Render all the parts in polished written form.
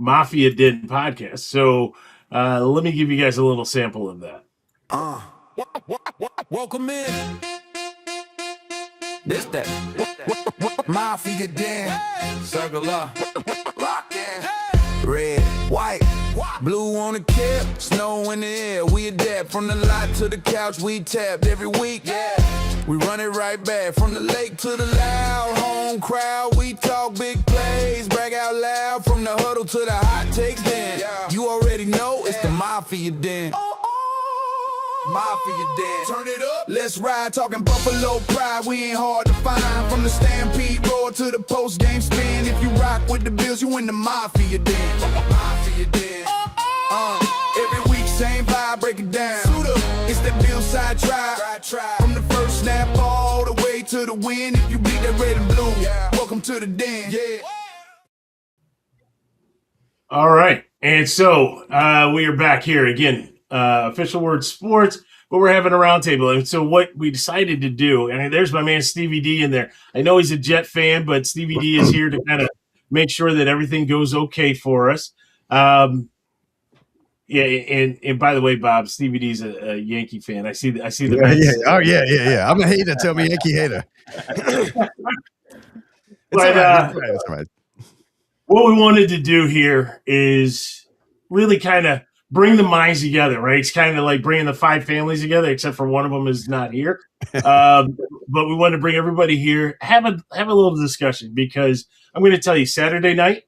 Mafia Den podcast. So let me give you guys a little sample of that. Welcome in. This that Mafia Den. Circle up. Lock in. Red, white, blue on the cap, snow in the air. We adapt from the lot to the couch. We tapped every week. Yeah, we run it right back from the lake to the loud home crowd. We talk big plays, brag out loud from the huddle to the hot takes. Then you already know it's the Mafia Den. Mafia Den. Turn it up. Let's ride, talking Buffalo pride. We ain't hard to find. From the stampede roar to the post game spin. If you rock with the Bills, you in the Mafia Den. Mafia Den. Every week, same vibe, break it down. It's that Bill side try. From the first snap all the way to the win. If you beat that red and blue, welcome to the Den. Yeah. All right. And so we are back here again. Official Word Sports, but we're having a roundtable. And so what we decided to do, and there's my man Stevie D in there. I know he's a Jet fan, but Stevie D is here to kind of make sure that everything goes okay for us. And by the way, Bob, Stevie D's a Yankee fan. I see the Mets. Yeah. Oh yeah. I'm a hater. Tell me Yankee hater. But It's all right. What we wanted to do here is really kind of bring the minds together, right? It's kind of like bringing the five families together, except for one of them is not here. But we want to bring everybody here, have a little discussion, because I'm going to tell you, Saturday night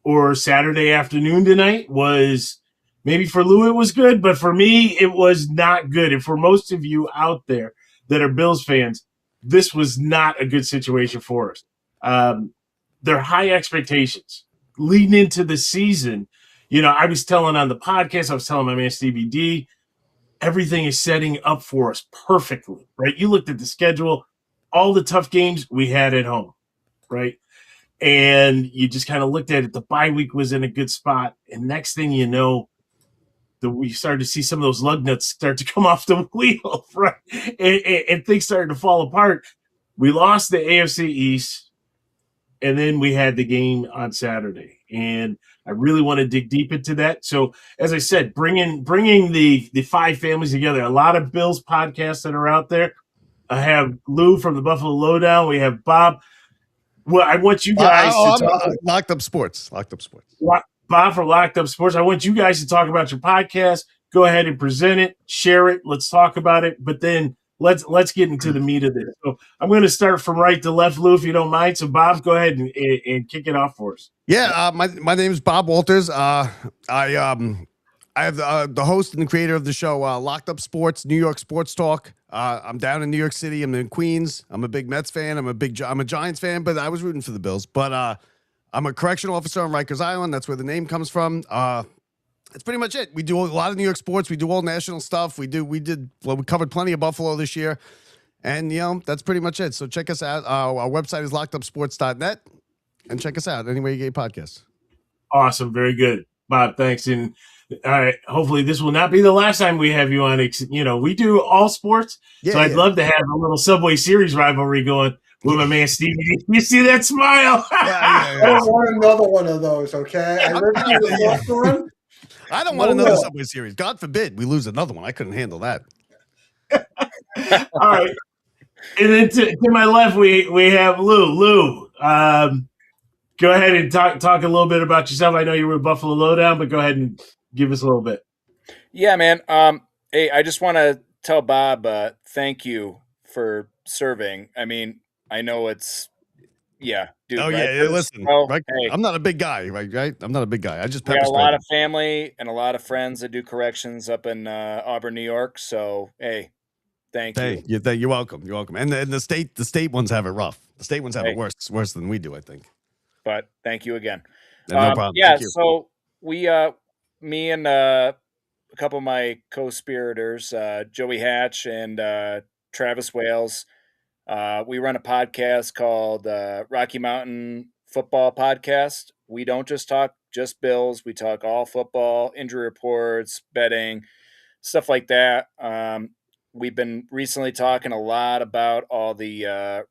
or Saturday afternoon tonight was, maybe for Lou it was good, but for me it was not good. And for most of you out there that are Bills fans, this was not a good situation for us. There are high expectations leading into the season. You know, I was telling on the podcast, I was telling my man Stevie D, everything is setting up for us perfectly, right? You looked at the schedule, all the tough games we had at home, right? And you just kind of looked at it. The bye week was in a good spot. And next thing you know, we started to see some of those lug nuts start to come off the wheel, right? And things started to fall apart. We lost the AFC East, and then we had the game on Saturday. And I really want to dig deep into that. So, as I said, bringing the five families together. A lot of Bills podcasts that are out there. I have Lou from the Buffalo Lowdown. We have Bob. Well, I want you guys to talk. Locked Up Sports. Bob from Locked Up Sports. I want you guys to talk about your podcast. Go ahead and present it, share it. Let's talk about it. But then let's get into the meat of this. So I'm going to start from right to left, Lou, if you don't mind. So Bob, go ahead and kick it off for us. Yeah, my name is Bob Walters. I have the host and the creator of the show, Locked Up Sports, New York Sports Talk. I'm down in New York City. I'm in Queens. I'm a big Mets fan. I'm a Giants fan, but I was rooting for the Bills. But I'm a correctional officer on Rikers Island. That's where the name comes from. That's pretty much it. We do a lot of New York sports. We do all national stuff. We covered plenty of Buffalo this year. And, that's pretty much it. So check us out. Our website is lockedupsports.net. And check us out anywhere you get podcasts. Awesome. Very good. Bob, thanks. And all right, hopefully this will not be the last time we have you on. We do all sports. So I'd love to have a little Subway Series rivalry going with my man Stevie. You see that smile? I don't want another one of those, okay? I lived through the first one. I don't want another Subway Series. God forbid we lose another one. I couldn't handle that. All right. And then to my left, we have Lou. Lou, go ahead and talk a little bit about yourself. I know you were with Buffalo Lowdown, but go ahead and give us a little bit. Yeah, man. Hey, I just want to tell Bob, thank you for serving. I mean, I know it's, dude. Oh, yeah. Listen, right? Hey, I'm not a big guy, right? I'm not a big guy. I just got a lot of family and a lot of friends that do corrections up in Auburn, New York. So, hey, thank you. You're welcome. You're welcome. And the state ones have it rough. The state ones have it worse than we do, I think. But thank you again. No problem. Yeah. So we, me and a couple of my co-spiriters, Joey Hatch and Travis Wales, we run a podcast called Rocky Mountain Football Podcast. We don't just talk just Bills. We talk all football, injury reports, betting, stuff like that. We've been recently talking a lot about all the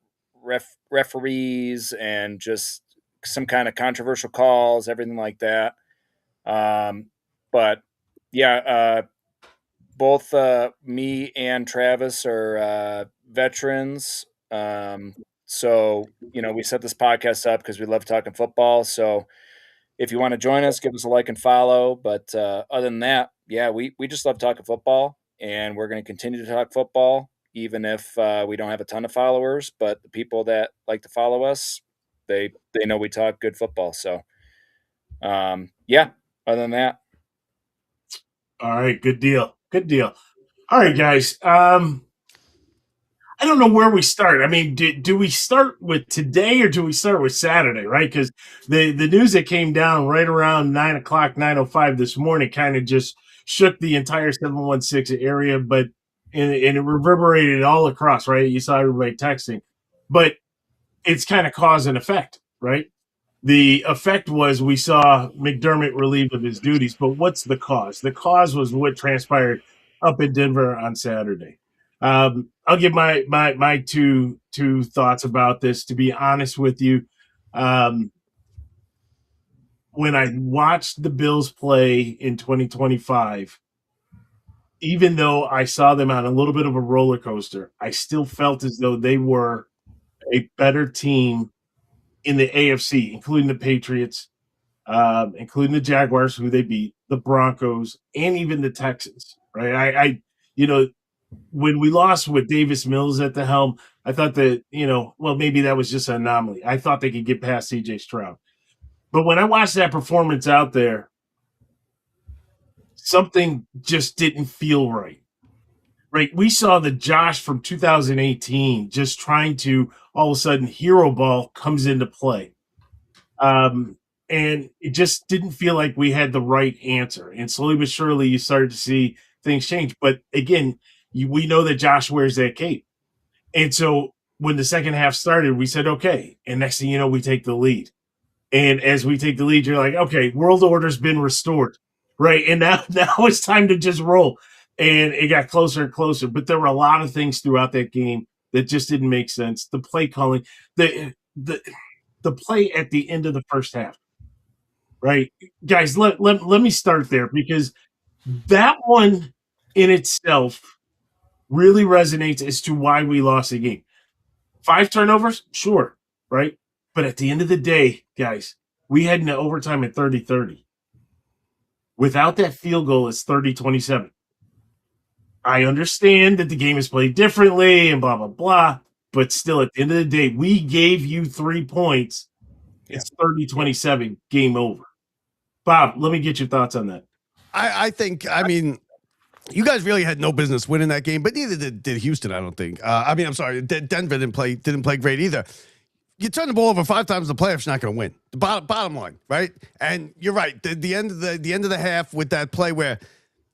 referees and just some kind of controversial calls, everything like that. But yeah, both me and Travis are veterans. So, we set this podcast up because we love talking football. So if you want to join us, give us a like and follow. But other than that, yeah, we just love talking football, and we're going to continue to talk football, even if we don't have a ton of followers. But the people that like to follow us, they know we talk good football. So, yeah, other than that, All right, good deal. Good deal. All right, guys. I don't know where we start. I mean, do we start with today or do we start with Saturday, right? Because the news that came down right around 9:00, 9:05 this morning kind of just shook the entire 716 area, but and it reverberated all across, right? You saw everybody texting. But it's kind of cause and effect, right? The effect was we saw McDermott relieved of his duties, but what's the cause? The cause was what transpired up in Denver on Saturday. I'll give my two thoughts about this. To be honest with you, when I watched the Bills play in 2025, even though I saw them on a little bit of a roller coaster, I still felt as though they were a better team in the AFC, including the Patriots, including the Jaguars, who they beat, the Broncos, and even the Texans. Right? You know, when we lost with Davis Mills at the helm, I thought that well, maybe that was just an anomaly. I thought they could get past CJ Stroud, but when I watched that performance out there, something just didn't feel right. Right? We saw the Josh from 2018 just trying to all of a sudden hero ball comes into play. And it just didn't feel like we had the right answer. And slowly but surely, you started to see things change. But again, we know that Josh wears that cape. And so when the second half started, we said, okay. And next thing you know, we take the lead. And as we take the lead, you're like, okay, world order's been restored. Right. And now it's time to just roll. And it got closer and closer. But there were a lot of things throughout that game that just didn't make sense. The play calling, the play at the end of the first half. Right, guys, let me start there because that one in itself really resonates as to why we lost the game. 5 turnovers, sure, right? But at the end of the day, guys, we had an overtime at 30-30. Without that field goal, it's 30-27. I understand that the game is played differently and blah, blah, blah, but still, at the end of the day, we gave you 3 points. It's 30-27, game over. Bob, let me get your thoughts on that. I think, I mean, you guys really had no business winning that game, but neither did Houston, I don't think. I'm sorry, Denver didn't play great either. You turn the ball over 5 times in the playoffs, you're not going to win. The bottom line, right? And you're right. The end of the half with that play where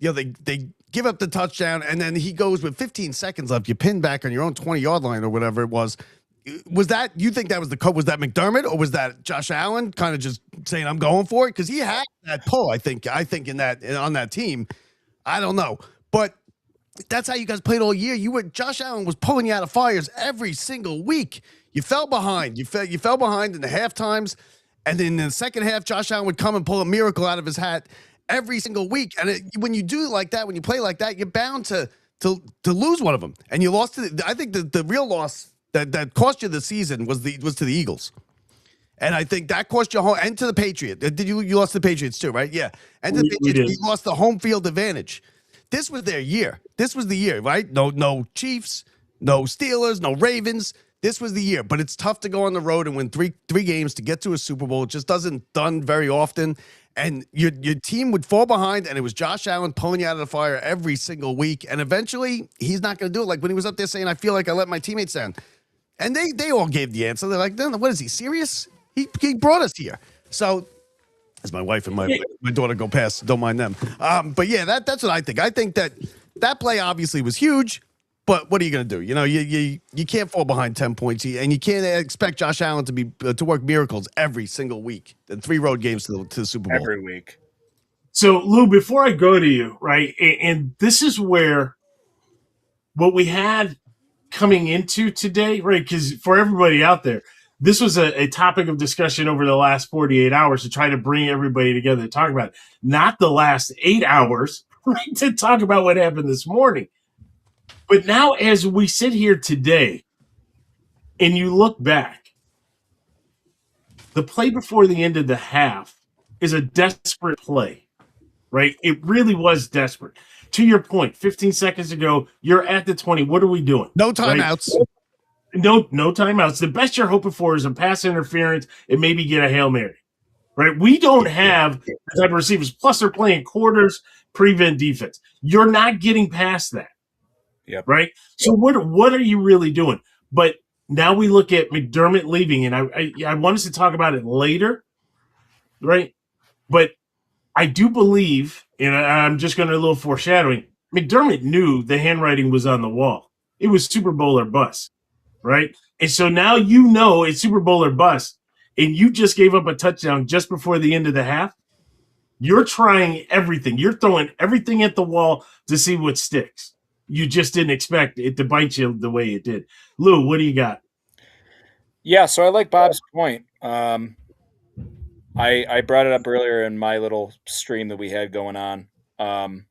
they give up the touchdown and then he goes with 15 seconds left. You pin back on your own 20-yard line or whatever it was. Was that, you think that was was that McDermott or was that Josh Allen kind of just saying I'm going for it? Because he had that pull, I think on that team. I don't know, but that's how you guys played all year. Josh Allen was pulling you out of fires every single week. You fell behind. You fell behind in the half times, and then in the second half, Josh Allen would come and pull a miracle out of his hat every single week. And when you do like that, when you play like that, you're bound to lose one of them. And you lost to I think the real loss that cost you the season was to the Eagles. And I think that cost you home and to the Patriots. You lost to the Patriots too, right? Yeah. And to the Patriots, you lost the home field advantage. This was their year. This was the year, right? No Chiefs, no Steelers, no Ravens. This was the year. But it's tough to go on the road and win three games to get to a Super Bowl. It just doesn't done very often. And your team would fall behind, and it was Josh Allen pulling you out of the fire every single week. And eventually, he's not going to do it. Like when he was up there saying, I feel like I let my teammates down. And they all gave the answer. They're like, no, what is he, serious? He brought us here. So, as my wife and my daughter go past, don't mind them. But yeah, that's what I think. I think that play obviously was huge, but what are you going to do? You can't fall behind 10 points, and you can't expect Josh Allen to work miracles every single week. And 3 road games to the Super Bowl every week. So, Lou, before I go to you, right, and this is where what we had coming into today, right? Because for everybody out there, this was a topic of discussion over the last 48 hours to try to bring everybody together to talk about it, not the last 8 hours, right, to talk about what happened this morning. But now, as we sit here today and you look back, the play before the end of the half is a desperate play, right? It really was desperate. To your point, 15 seconds ago, you're at the 20. What are we doing? No timeouts. Right? No timeouts. The best you're hoping for is a pass interference and maybe get a Hail Mary, right? We don't have the type of receivers. Plus, they're playing quarters, prevent defense. You're not getting past that, right? So what are you really doing? But now we look at McDermott leaving, and I want us to talk about it later, right? But I do believe, and I'm just going to a little foreshadowing, McDermott knew the handwriting was on the wall. It was Super Bowl or bust. Right? And so now you know it's Super Bowl or bust, and you just gave up a touchdown just before the end of the half. You're trying everything. You're throwing everything at the wall to see what sticks. You just didn't expect it to bite you the way it did. Lou, what do you got? Yeah, so I like Bob's point. I brought it up earlier in my little stream that we had going on. I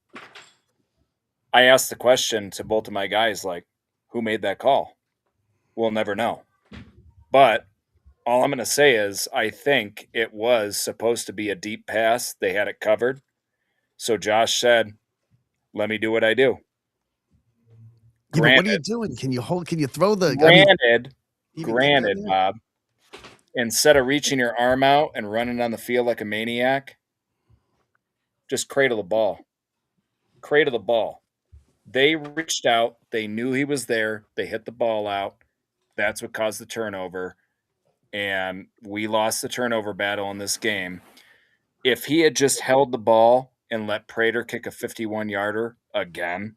asked the question to both of my guys, like, who made that call? We'll never know. But all I'm going to say is I think it was supposed to be a deep pass. They had it covered. So Josh said, let me do what I do. What are you doing? Can you throw the Granted, Bob, instead of reaching your arm out and running on the field like a maniac, just cradle the ball. Cradle the ball. They reached out. They knew he was there. They hit the ball out. That's what caused the turnover. And we lost the turnover battle in this game. If he had just held the ball and let Prater kick a 51-yarder again,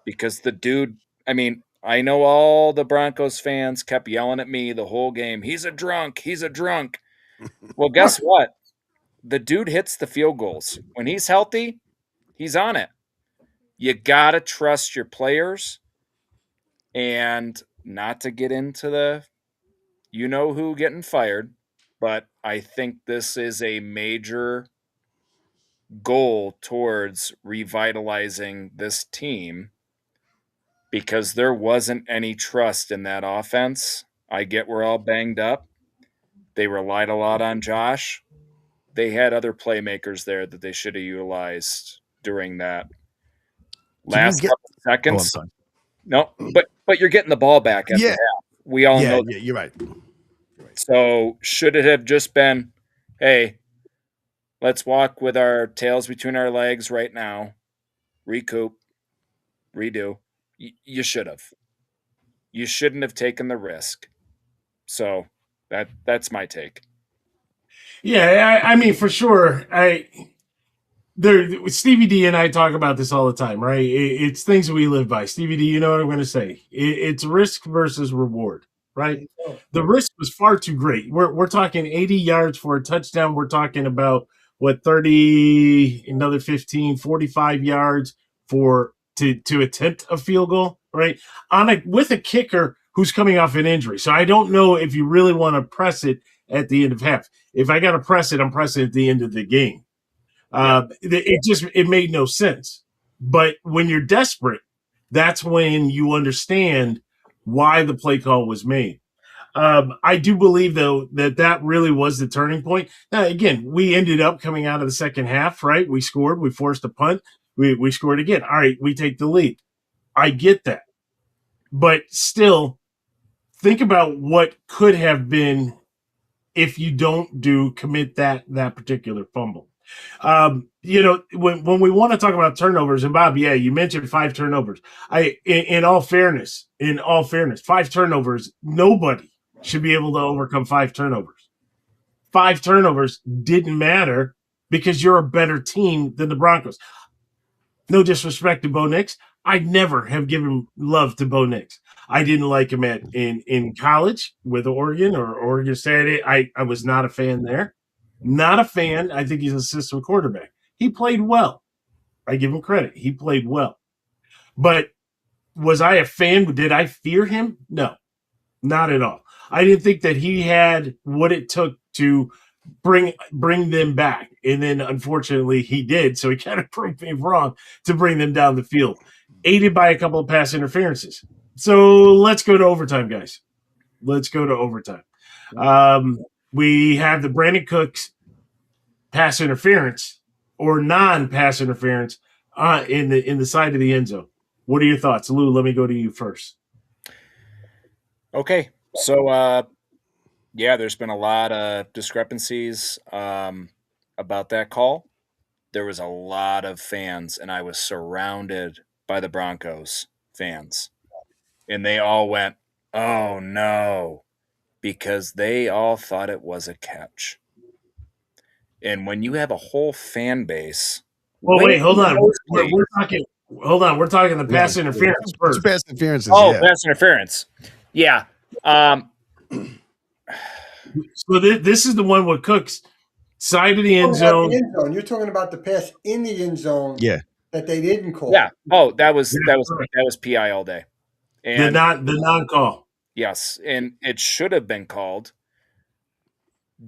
because the dude, I mean, I know all the Broncos fans kept yelling at me the whole game, he's a drunk, he's a drunk. Well, guess what? The dude hits the field goals. When he's healthy, he's on it. You got to trust your players, and not to get into the you-know-who getting fired, but I think this is a major goal towards revitalizing this team because there wasn't any trust in that offense. I get we're all banged up. They relied a lot on Josh. They had other playmakers there that they should have utilized during that last couple seconds. Oh, I'm sorry. No, but you're getting the ball back at the half. We all know that. Yeah, you're right. So should it have just been, hey, let's walk with our tails between our legs right now, recoup, redo? You should have. You shouldn't have taken the risk. So that's my take. Yeah, I mean, for sure. Stevie D and I talk about this all the time, right? It's things we live by. Stevie D, you know what I'm going to say? It's risk versus reward, right? The risk was far too great. We're talking 80 yards for a touchdown. We're talking about 30, another 15, 45 yards to attempt a field goal, right? With a kicker who's coming off an injury. So I don't know if you really want to press it at the end of half. If I got to press it, I'm pressing at the end of the game. It made no sense. But when you're desperate, that's when you understand why the play call was made. I do believe, though, that really was the turning point. Now, again, we ended up coming out of the second half, right? We scored. We forced a punt. We scored again. All right, we take the lead. I get that. But still, think about what could have been if you don't commit that particular fumble. When we want to talk about turnovers, and Bob, yeah, you mentioned 5 turnovers. In all fairness, 5 turnovers, nobody should be able to overcome 5 turnovers. 5 turnovers didn't matter because you're a better team than the Broncos. No disrespect to Bo Nix. I'd never have given love to Bo Nix. I didn't like him in college with Oregon or Oregon State. I was not a fan there. Not a fan. I think he's a system quarterback. He played well. I give him credit. He played well. But was I a fan? Did I fear him? No, not at all. I didn't think that he had what it took to bring them back. And then unfortunately he did. So he kind of proved me wrong to bring them down the field, aided by a couple of pass interferences. So let's go to overtime, guys. Let's go to overtime. We have the Brandon Cooks pass interference or non-pass interference in the side of the end zone. What are your thoughts, Lou? Let me go to you first. Okay, so there's been a lot of discrepancies about that call. There was a lot of fans, and I was surrounded by the Broncos fans, and they all went, "Oh no," because they all thought it was a catch. And when you have a whole fan base, well, wait, hold on. We're talking. Hold on, we're talking the pass interference first. Two pass interferences. Oh, pass interference. Yeah. So this is the one with Cooks side of the end zone. You're talking about the pass in the end zone. Yeah. That they didn't call. Yeah. Oh, that was PI all day. And the non-call. Yes, and it should have been called.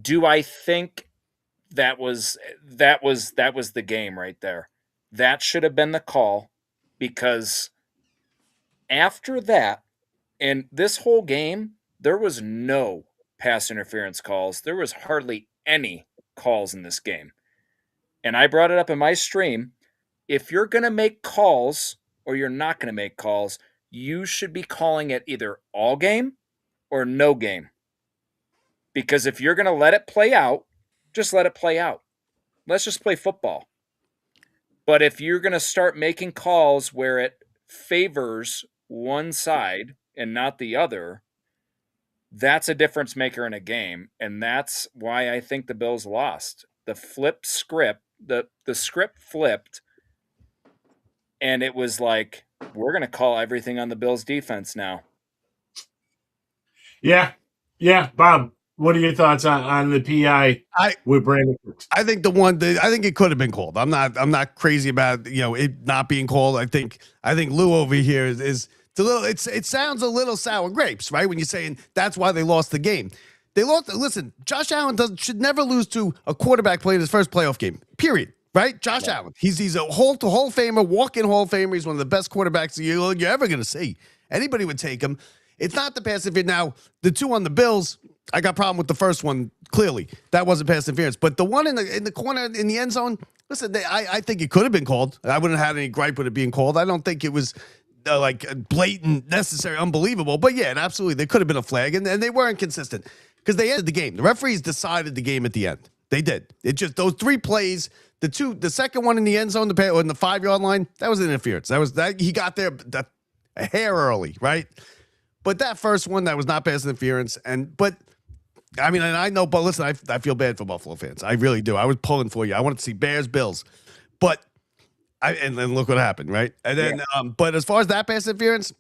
Do I think that was the game right there? That should have been the call, because after that, and this whole game, there was no pass interference calls. There was hardly any calls in this game. And I brought it up in my stream. If you're going to make calls or you're not going to make calls, you should be calling it either all game or no game. Because if you're going to let it play out, just let it play out. Let's just play football. But if you're going to start making calls where it favors one side and not the other, that's a difference maker in a game. And that's why I think the Bills lost. The flipped script, the script flipped, and it was like, we're going to call everything on the Bills defense now. Yeah. Bob, what are your thoughts on the PI with Brandon Cooks? I think I think it could have been called. I'm not crazy about it not being called. I think Lou over here is a little. It sounds a little sour grapes, right? When you're saying that's why they lost the game. They lost. Listen, Josh Allen should never lose to a quarterback playing his first playoff game. Period. Right? Josh Allen. He's a Hall of Famer, walk-in Hall of Famer. He's one of the best quarterbacks you're ever going to see. Anybody would take him. It's not the pass interference. Now, the two on the Bills, I got a problem with the first one, clearly. That wasn't pass interference. But the one in the corner in the end zone, listen, I think it could have been called. I wouldn't have had any gripe with it being called. I don't think it was like blatant, necessary, unbelievable. But yeah, absolutely, there could have been a flag, and they weren't consistent because they ended the game. The referees decided the game at the end. They did. It just, those three plays, the second one in the end zone, the 5-yard line, that was an interference. That he got there a hair early, right? But that first one, that was not pass interference. But I mean, and I know, but listen, I feel bad for Buffalo fans. I really do. I was pulling for you. I wanted to see Bears, Bills, but and then look what happened, right? And then, but as far as that pass interference,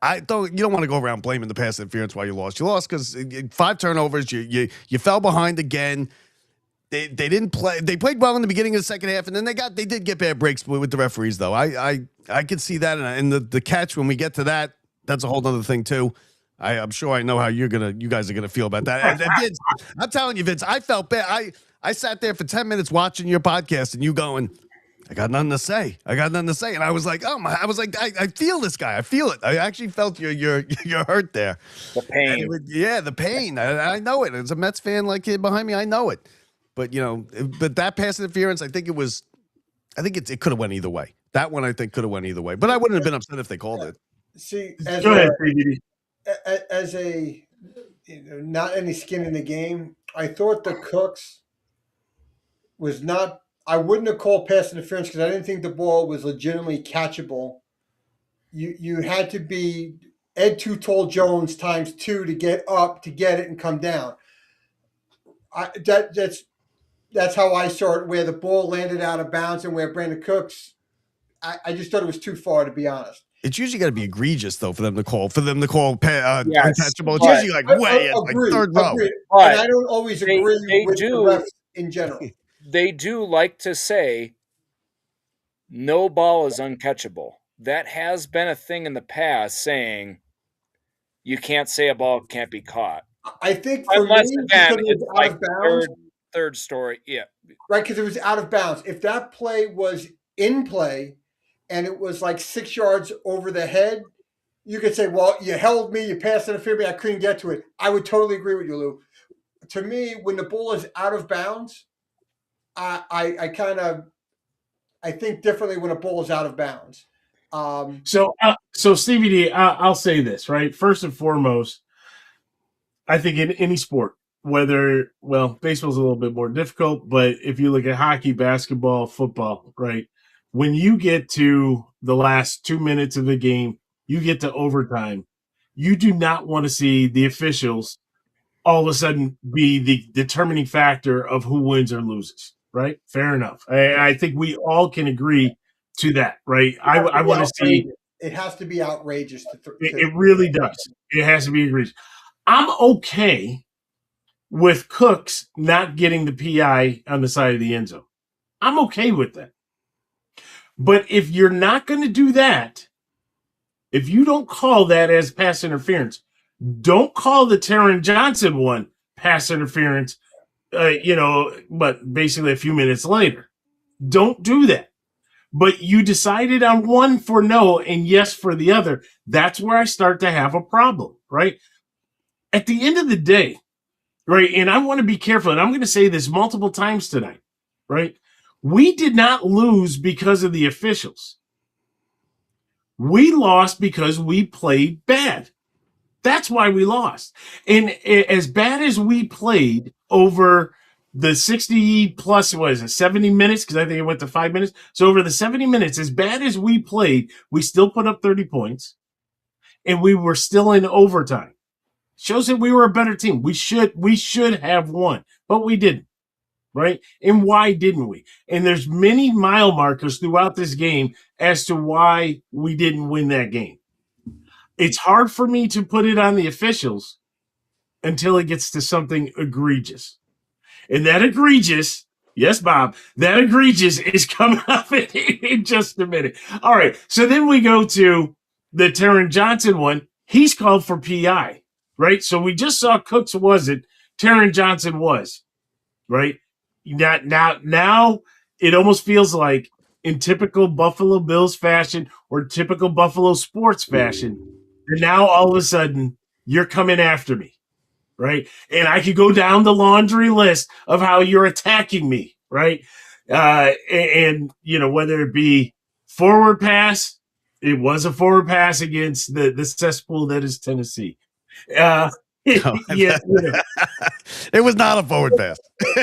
you don't want to go around blaming the pass interference while you lost. You lost because 5 turnovers. You fell behind again. They didn't play. They played well in the beginning of the second half, and then they did get bad breaks with the referees, though. I could see that, and the catch when we get to that, that's a whole other thing too. I'm sure I know how you guys are gonna feel about that. And Vince, I'm telling you, Vince, I felt bad. I sat there for 10 minutes watching your podcast, and you going, I got nothing to say. And I was like, I feel this guy. I feel it. I actually felt your hurt there. The pain. The pain. I know it. As a Mets fan like here behind me, I know it. But but that pass interference, I think it could have went either way. That one I think could have went either way. But I wouldn't have been upset if they called it. See, Go ahead, as a not any skin in the game, I thought the Cooks was not. I wouldn't have called pass interference because I didn't think the ball was legitimately catchable. You had to be Ed Too Tall Jones times 2 to get up to get it and come down. That's how I saw it. Where the ball landed out of bounds and where Brandon Cooks, I just thought it was too far, to be honest. It's usually got to be egregious though for them to call untouchable. It's usually like third row. And I don't always agree with the refs in general. They do like to say no ball is uncatchable. That has been a thing in the past, saying you can't say a ball can't be caught. I think for Unless, me, again, because it it's was out like of bounds, third story. Yeah. right? Because it was out of bounds. If that play was in play and it was like 6 yards over the head, you could say, well, you held me, you passed interfered me, I couldn't get to it. I would totally agree with you, Lou. To me, when the ball is out of bounds, I kind of I think differently when a ball is out of bounds. So Stevie D, I'll say this, right? First and foremost, I think in any sport, baseball's a little bit more difficult, but if you look at hockey, basketball, football, right? When you get to the last 2 minutes of the game, you get to overtime, you do not want to see the officials all of a sudden be the determining factor of who wins or loses, right? Fair enough. I think we all can agree to that, right? I want to see. It has to be outrageous. It really does. It has to be egregious. I'm okay with Cooks not getting the PI on the side of the end zone. I'm okay with that. But if you're not going to do that, if you don't call that as pass interference, don't call the Taron Johnson one pass interference, but basically a few minutes later. Don't do that. But you decided on one for no and yes for the other. That's where I start to have a problem, right? At the end of the day, right, and I want to be careful, and I'm going to say this multiple times tonight, right? We did not lose because of the officials. We lost because we played bad. That's why we lost. And as bad as we played over the 60 plus, 70 minutes? Because I think it went to 5 minutes. So over the 70 minutes, as bad as we played, we still put up 30 points. And we were still in overtime. Shows that we were a better team. We should have won, but we didn't. Right? And why didn't we? And there's many mile markers throughout this game as to why we didn't win that game. It's hard for me to put it on the officials until it gets to something egregious. And that egregious, yes, Bob, that egregious is coming up in just a minute. All right. So then we go to the Taron Johnson one. He's called for PI, right? So we just saw Cooks wasn't, Taron Johnson was, right? Now it almost feels like in typical Buffalo Bills fashion or typical Buffalo sports fashion, and now all of a sudden you're coming after me, right? And I could go down the laundry list of how you're attacking me, right? And whether it be forward pass, it was a forward pass against the cesspool that is Tennessee. It was not a forward pass.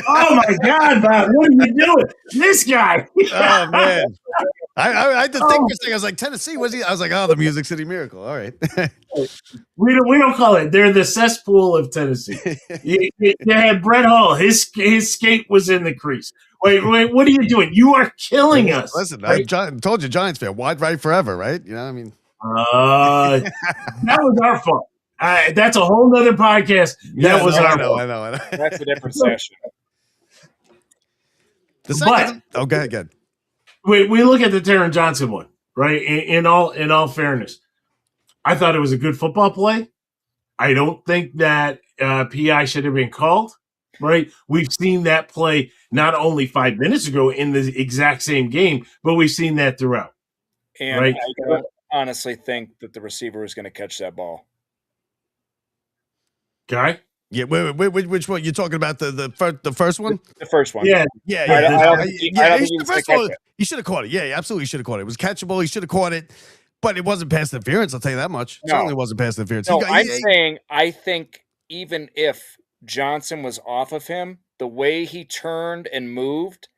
Oh my God, Bob! What are you doing? This guy. Oh man, I had to think for a second. I was like, Tennessee, was he? I was like, oh, the Music City Miracle. All right. We don't call it. They're the cesspool of Tennessee. You had Brett Hull. His skate was in the crease. Wait, what are you doing? You are killing us. Listen, right? I told you, Giants fan, wide right forever, right? You know, I mean, that was our fault. That's a whole nother podcast. That was our fault. I know. That's a different session. Go ahead. We look at the Taron Johnson one, right? In all fairness, I thought it was a good football play. I don't think that PI should have been called, right? We've seen that play not only 5 minutes ago in the exact same game, but we've seen that throughout. And right? I don't honestly think that the receiver is going to catch that ball. Okay. Yeah, which one? You're talking about the first one? The first one. Yeah. The first one, he should have caught it. Yeah, he absolutely should have caught it. It was catchable. He should have caught it, but it wasn't pass interference. I'll tell you that much. No. Certainly wasn't pass interference. No, I'm saying I think even if Johnson was off of him, the way he turned and moved,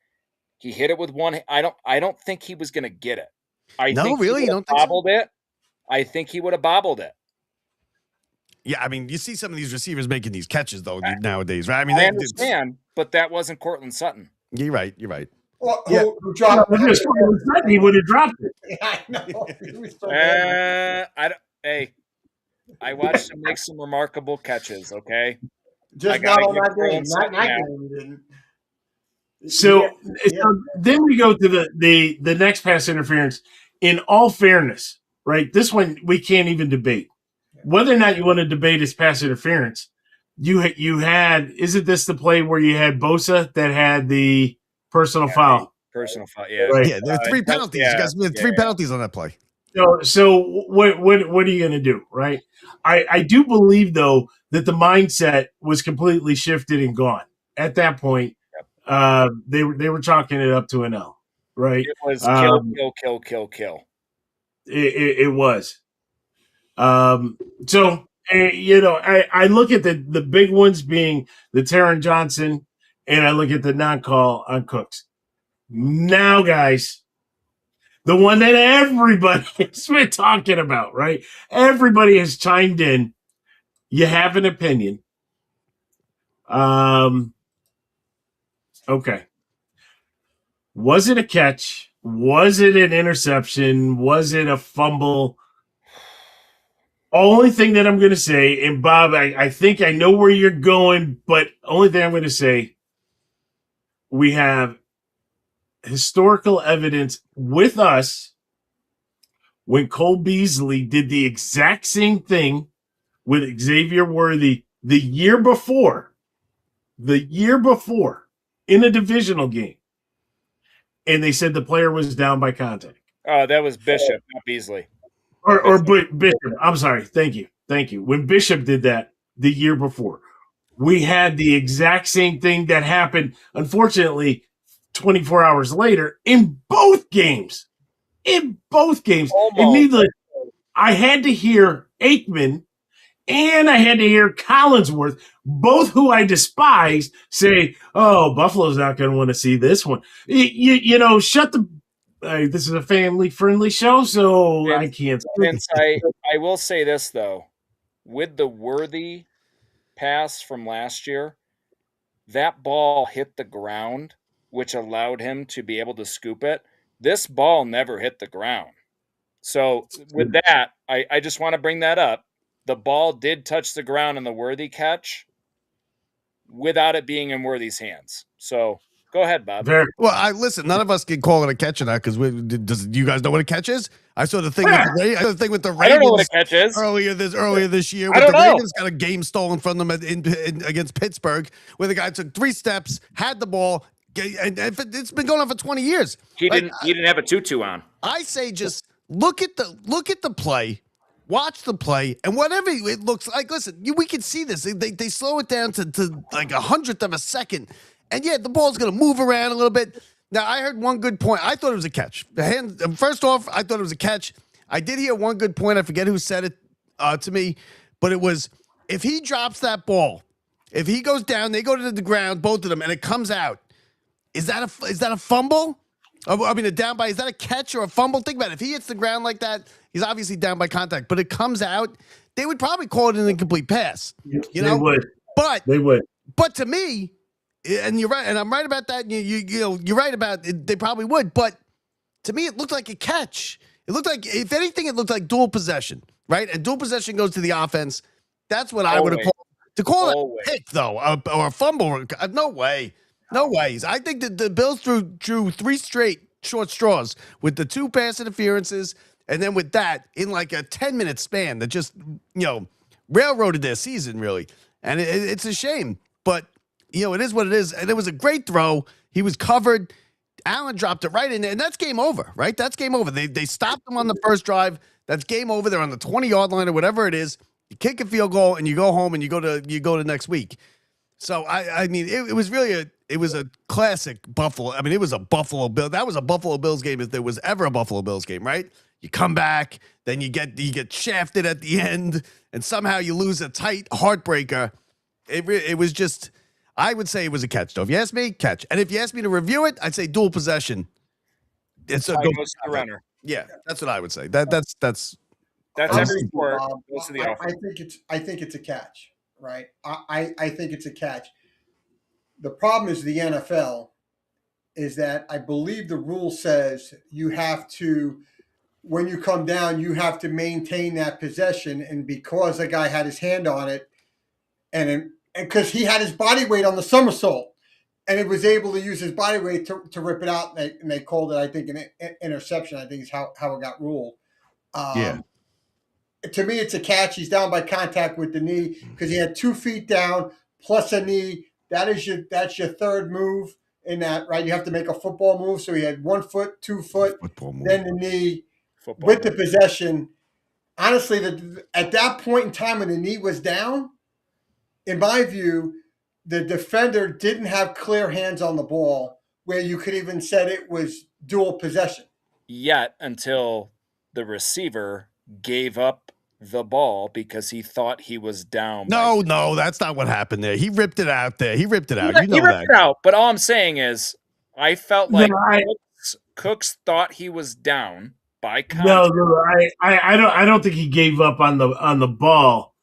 he hit it with one. I don't think he was going to get it. I think really? He you don't think bobbled so? it. I think he would have bobbled it. Yeah, I mean, you see some of these receivers making these catches though nowadays, right? I mean, I understand, but that wasn't Cortland Sutton. You're right. Well, Yeah. who dropped it? He would have dropped it. I know. He was so bad. I watched him make some remarkable catches. Okay, Just not on that game. Not that game. He didn't. So then we go to the next pass interference. In all fairness, right? This one we can't even debate. whether or not you want to debate his pass interference, you had isn't this the play where you had Bosa that had the personal foul? Personal foul, yeah. Right. Yeah, there were 3 penalties. You guys made 3 penalties on that play. So what are you going to do, right? I do believe though that the mindset was completely shifted and gone at that point. They were chalking it up to an L, right? It was kill. It was. So I look at the big ones being the Taron Johnson, and I look at the non-call on Cooks. Now, guys, the one that everybody has been talking about, right? Everybody has chimed in. You have an opinion. Okay. Was it a catch? Was it an interception? Was it a fumble? Only thing that I'm going to say, and Bob, I think I know where you're going, but only thing I'm going to say, we have historical evidence with us when Cole Beasley did the exact same thing with Xavier Worthy the year before in a divisional game. And they said the player was down by contact. Oh, that was Bishop, not Beasley. Or Bishop. I'm sorry. Thank you. When Bishop did that the year before, we had the exact same thing that happened, unfortunately, 24 hours later in both games. Almost. And needless, I had to hear Aikman and I had to hear Collinsworth, both who I despise, say, "Oh, Buffalo's not going to want to see this one." Shut the. This is a family-friendly show, so I can't. Vince, I will say this though, with the Worthy pass from last year, that ball hit the ground, which allowed him to be able to scoop it. This ball never hit the ground. So with that, I just want to bring that up. The ball did touch the ground in the Worthy catch without it being in Worthy's hands. So go ahead, Bob. Well, listen. None of us can call it a catch or not because do you guys know what a catch is? I saw the thing with the Ravens. I don't know what a catch is. Earlier this year, I don't know. Ravens got a game stolen from them against Pittsburgh, where the guy took 3 steps, had the ball, and it's been going on for 20 years. He didn't have a tutu on. I say just look at the play. Watch the play, and whatever it looks like, listen, we can see this. They slow it down to like 100th of a second, and yeah, the ball's going to move around a little bit. Now, I heard one good point. I thought it was a catch. First off, I thought it was a catch. I did hear one good point. I forget who said it to me, but it was if he drops that ball, if he goes down, they go to the ground, both of them, and it comes out. Is that a fumble? I mean, is that a catch or a fumble? Think about it. If he hits the ground like that, he's obviously down by contact, but it comes out, they would probably call it an incomplete pass. They would. They would. But to me, and you're right, and I'm right about that. You're right about it, they probably would. But to me, it looked like a catch. It looked like, if anything, it looked like dual possession, right? And dual possession goes to the offense. That's what I would have called. To call it a pick, though, or a fumble, no way. No ways. I think that the Bills drew 3 straight short straws with the 2 pass interferences, and then with that in like a 10-minute span that just railroaded their season really. And it's a shame, but it is what it is. And it was a great throw. He was covered. Allen dropped it right in there, and that's game over, right? That's game over. They stopped him on the first drive. That's game over. They're on the 20-yard line or whatever it is. You kick a field goal and you go home and you go to next week. So I mean, it was really it was a classic Buffalo. I mean, it was a Buffalo Bill. That was a Buffalo Bills game if there was ever a Buffalo Bills game, right? You come back, then you get shafted at the end, and somehow you lose a tight heartbreaker. It was just, I would say it was a catch. Though, if you ask me, catch. And if you ask me to review it, I'd say dual possession. It's a runner. Yeah, that's what I would say. That's every sport. I think it's a catch, right? I think it's a catch. The problem is the NFL is that I believe the rule says you have to, when you come down, you have to maintain that possession. And because the guy had his hand on it, and because he had his body weight on the somersault, and it was able to use his body weight to rip it out, and they called it, I think, an interception. I think is how it got ruled. Yeah. to me, it's a catch. He's down by contact with the knee because he had 2 feet down plus a knee. That's your third move in that, right? You have to make a football move. So he had 1 foot, 2 foot, then the knee with the possession. Honestly, at that point in time when the knee was down, in my view, the defender didn't have clear hands on the ball where you could even said it was dual possession. Yet until the receiver gave up the ball because he thought he was down. No, that's not what happened there. He ripped it out there. He ripped it out. He ripped it out. But all I'm saying is, I felt like Cooks thought he was down by contact. No, I don't think he gave up on the ball.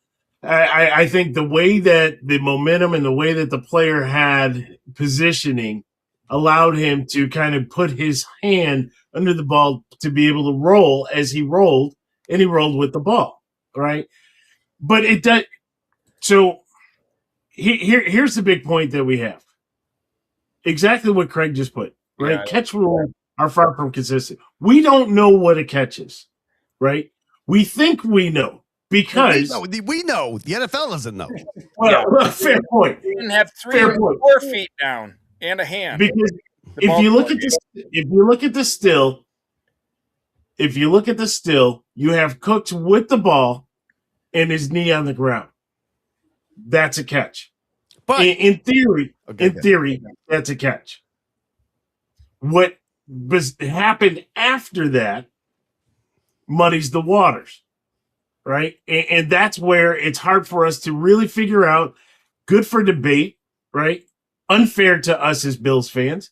I think the way that the momentum and the way that the player had positioning allowed him to kind of put his hand under the ball to be able to roll as he rolled, and he rolled with the ball, right? But it does. So here's the big point that we have. Exactly what Craig just put, right? Yeah, catch rules are far from consistent. We don't know what a catch is, right? We think we know because we know the NFL doesn't know. Well, fair point. He didn't have 3 or 4 feet down and a hand. Because if you look at the still, you have Cooks with the ball and his knee on the ground. That's a catch. But in theory, that's a catch. What happened after that muddies the waters, right? And that's where it's hard for us to really figure out. Good for debate, right? Unfair to us as Bills fans.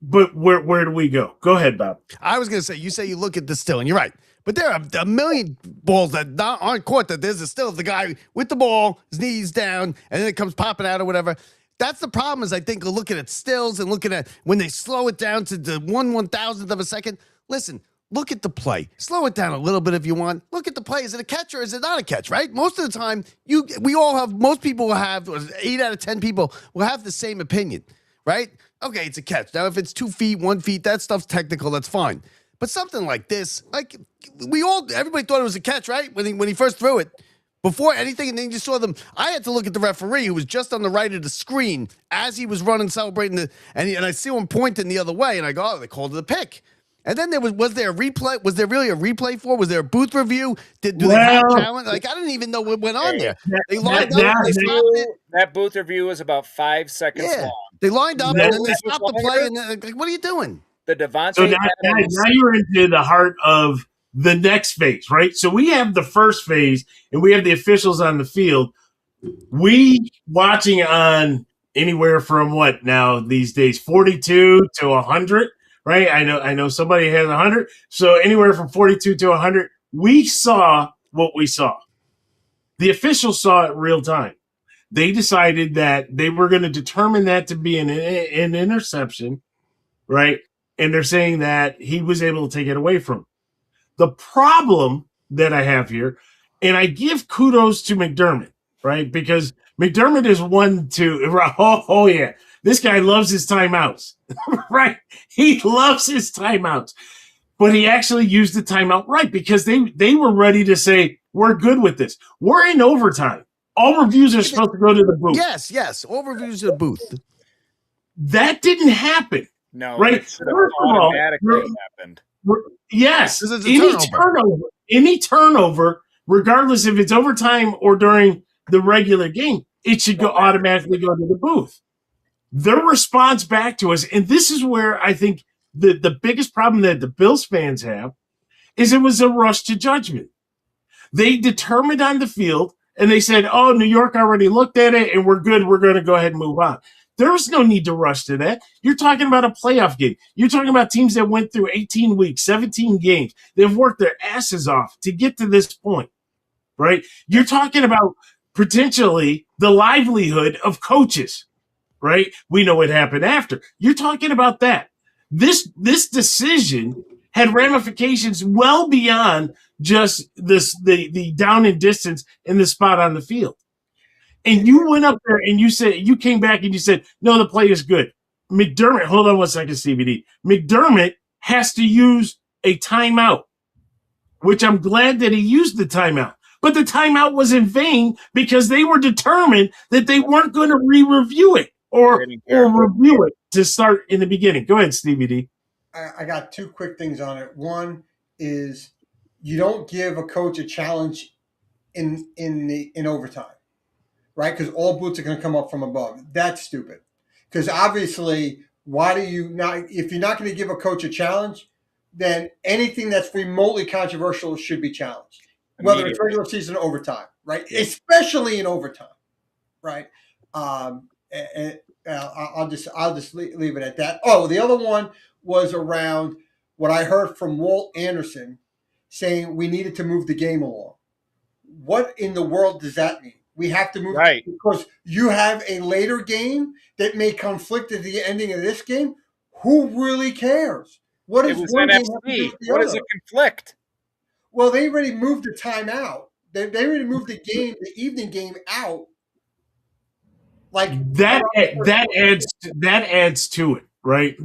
But where do we go? Go ahead, Bob. I was going to say, you say you look at the still, and you're right. But there are a million balls that aren't caught that there's a still of the guy with the ball, his knees down, and then it comes popping out or whatever. That's the problem is I think looking at stills and looking at when they slow it down to the 1/1000th of a second. Listen, look at the play. Slow it down a little bit if you want. Look at the play. Is it a catch or is it not a catch, right? Most of the time, most people will have, 8 out of 10 people will have the same opinion, right? Okay, it's a catch. Now, if it's 2 feet, 1 feet, that stuff's technical, that's fine. But something like this, like everybody thought it was a catch, right? When he first threw it. Before anything, and then you saw them. I had to look at the referee who was just on the right of the screen as he was running, celebrating and I see him pointing the other way, and I go, oh, they called it a pick. And then was there a replay? Was there really a replay for? Was there a booth review? Do they have challenge? Like I didn't even know what went on there. They lined up. They stopped it. That booth review was about 5 seconds long. They lined up and then they stopped the play. And like, what are you doing? The Devontae. So now you're into the heart of the next phase, right? So we have the first phase, and we have the officials on the field. We watching on anywhere from what now these days, 42 to 100. Right, I know somebody has 100, so anywhere from 42 to 100, we saw what we saw. The officials saw it real time. They decided that they were going to determine that to be an interception, right? And they're saying that he was able to take it away from him. The problem that I have here, and I give kudos to McDermott, right? Because McDermott is one to, oh yeah, this guy loves his timeouts. Right. He loves his timeouts. But he actually used the timeout right because they were ready to say, we're good with this. We're in overtime. All reviews are supposed to go to the booth. Yes. All reviews to the booth. That didn't happen. No, right? First of all, happened. Yes. Any turnover, regardless if it's overtime or during the regular game, it should automatically go to the booth. Their response back to us, and this is where I think the biggest problem that the Bills fans have, is it was a rush to judgment. They determined on the field, and they said, oh, New York already looked at it, and we're good. We're going to go ahead and move on. There was no need to rush to that. You're talking about a playoff game. You're talking about teams that went through 18 weeks, 17 games. They've worked their asses off to get to this point, right? You're talking about potentially the livelihood of coaches. Right? We know what happened after. You're talking about that. This decision had ramifications well beyond just the down in distance in the spot on the field. And you went up there and you came back and you said, no, the play is good. McDermott, hold on one second, CBD. McDermott has to use a timeout. which I'm glad that he used the timeout. But the timeout was in vain because they were determined that they weren't going to re-review it or review it to start in the beginning. Go ahead, Stevie D. I got two quick things on it. One is you don't give a coach a challenge in overtime, right? Because all boots are going to come up from above. That's stupid. Because obviously, why do you not? If you're not going to give a coach a challenge, then anything that's remotely controversial should be challenged, whether it's regular season or overtime, right? Yeah. Especially in overtime, right? And I'll just leave it at that. Oh, the other one was around what I heard from Walt Anderson saying we needed to move the game along. What in the world does that mean? We have to move because you have a later game that may conflict at the ending of this game. Who really cares? What does one game have to do with the other? What is a conflict? Well, they already moved the timeout. They already moved the game, the evening game out. Like that adds to it, right?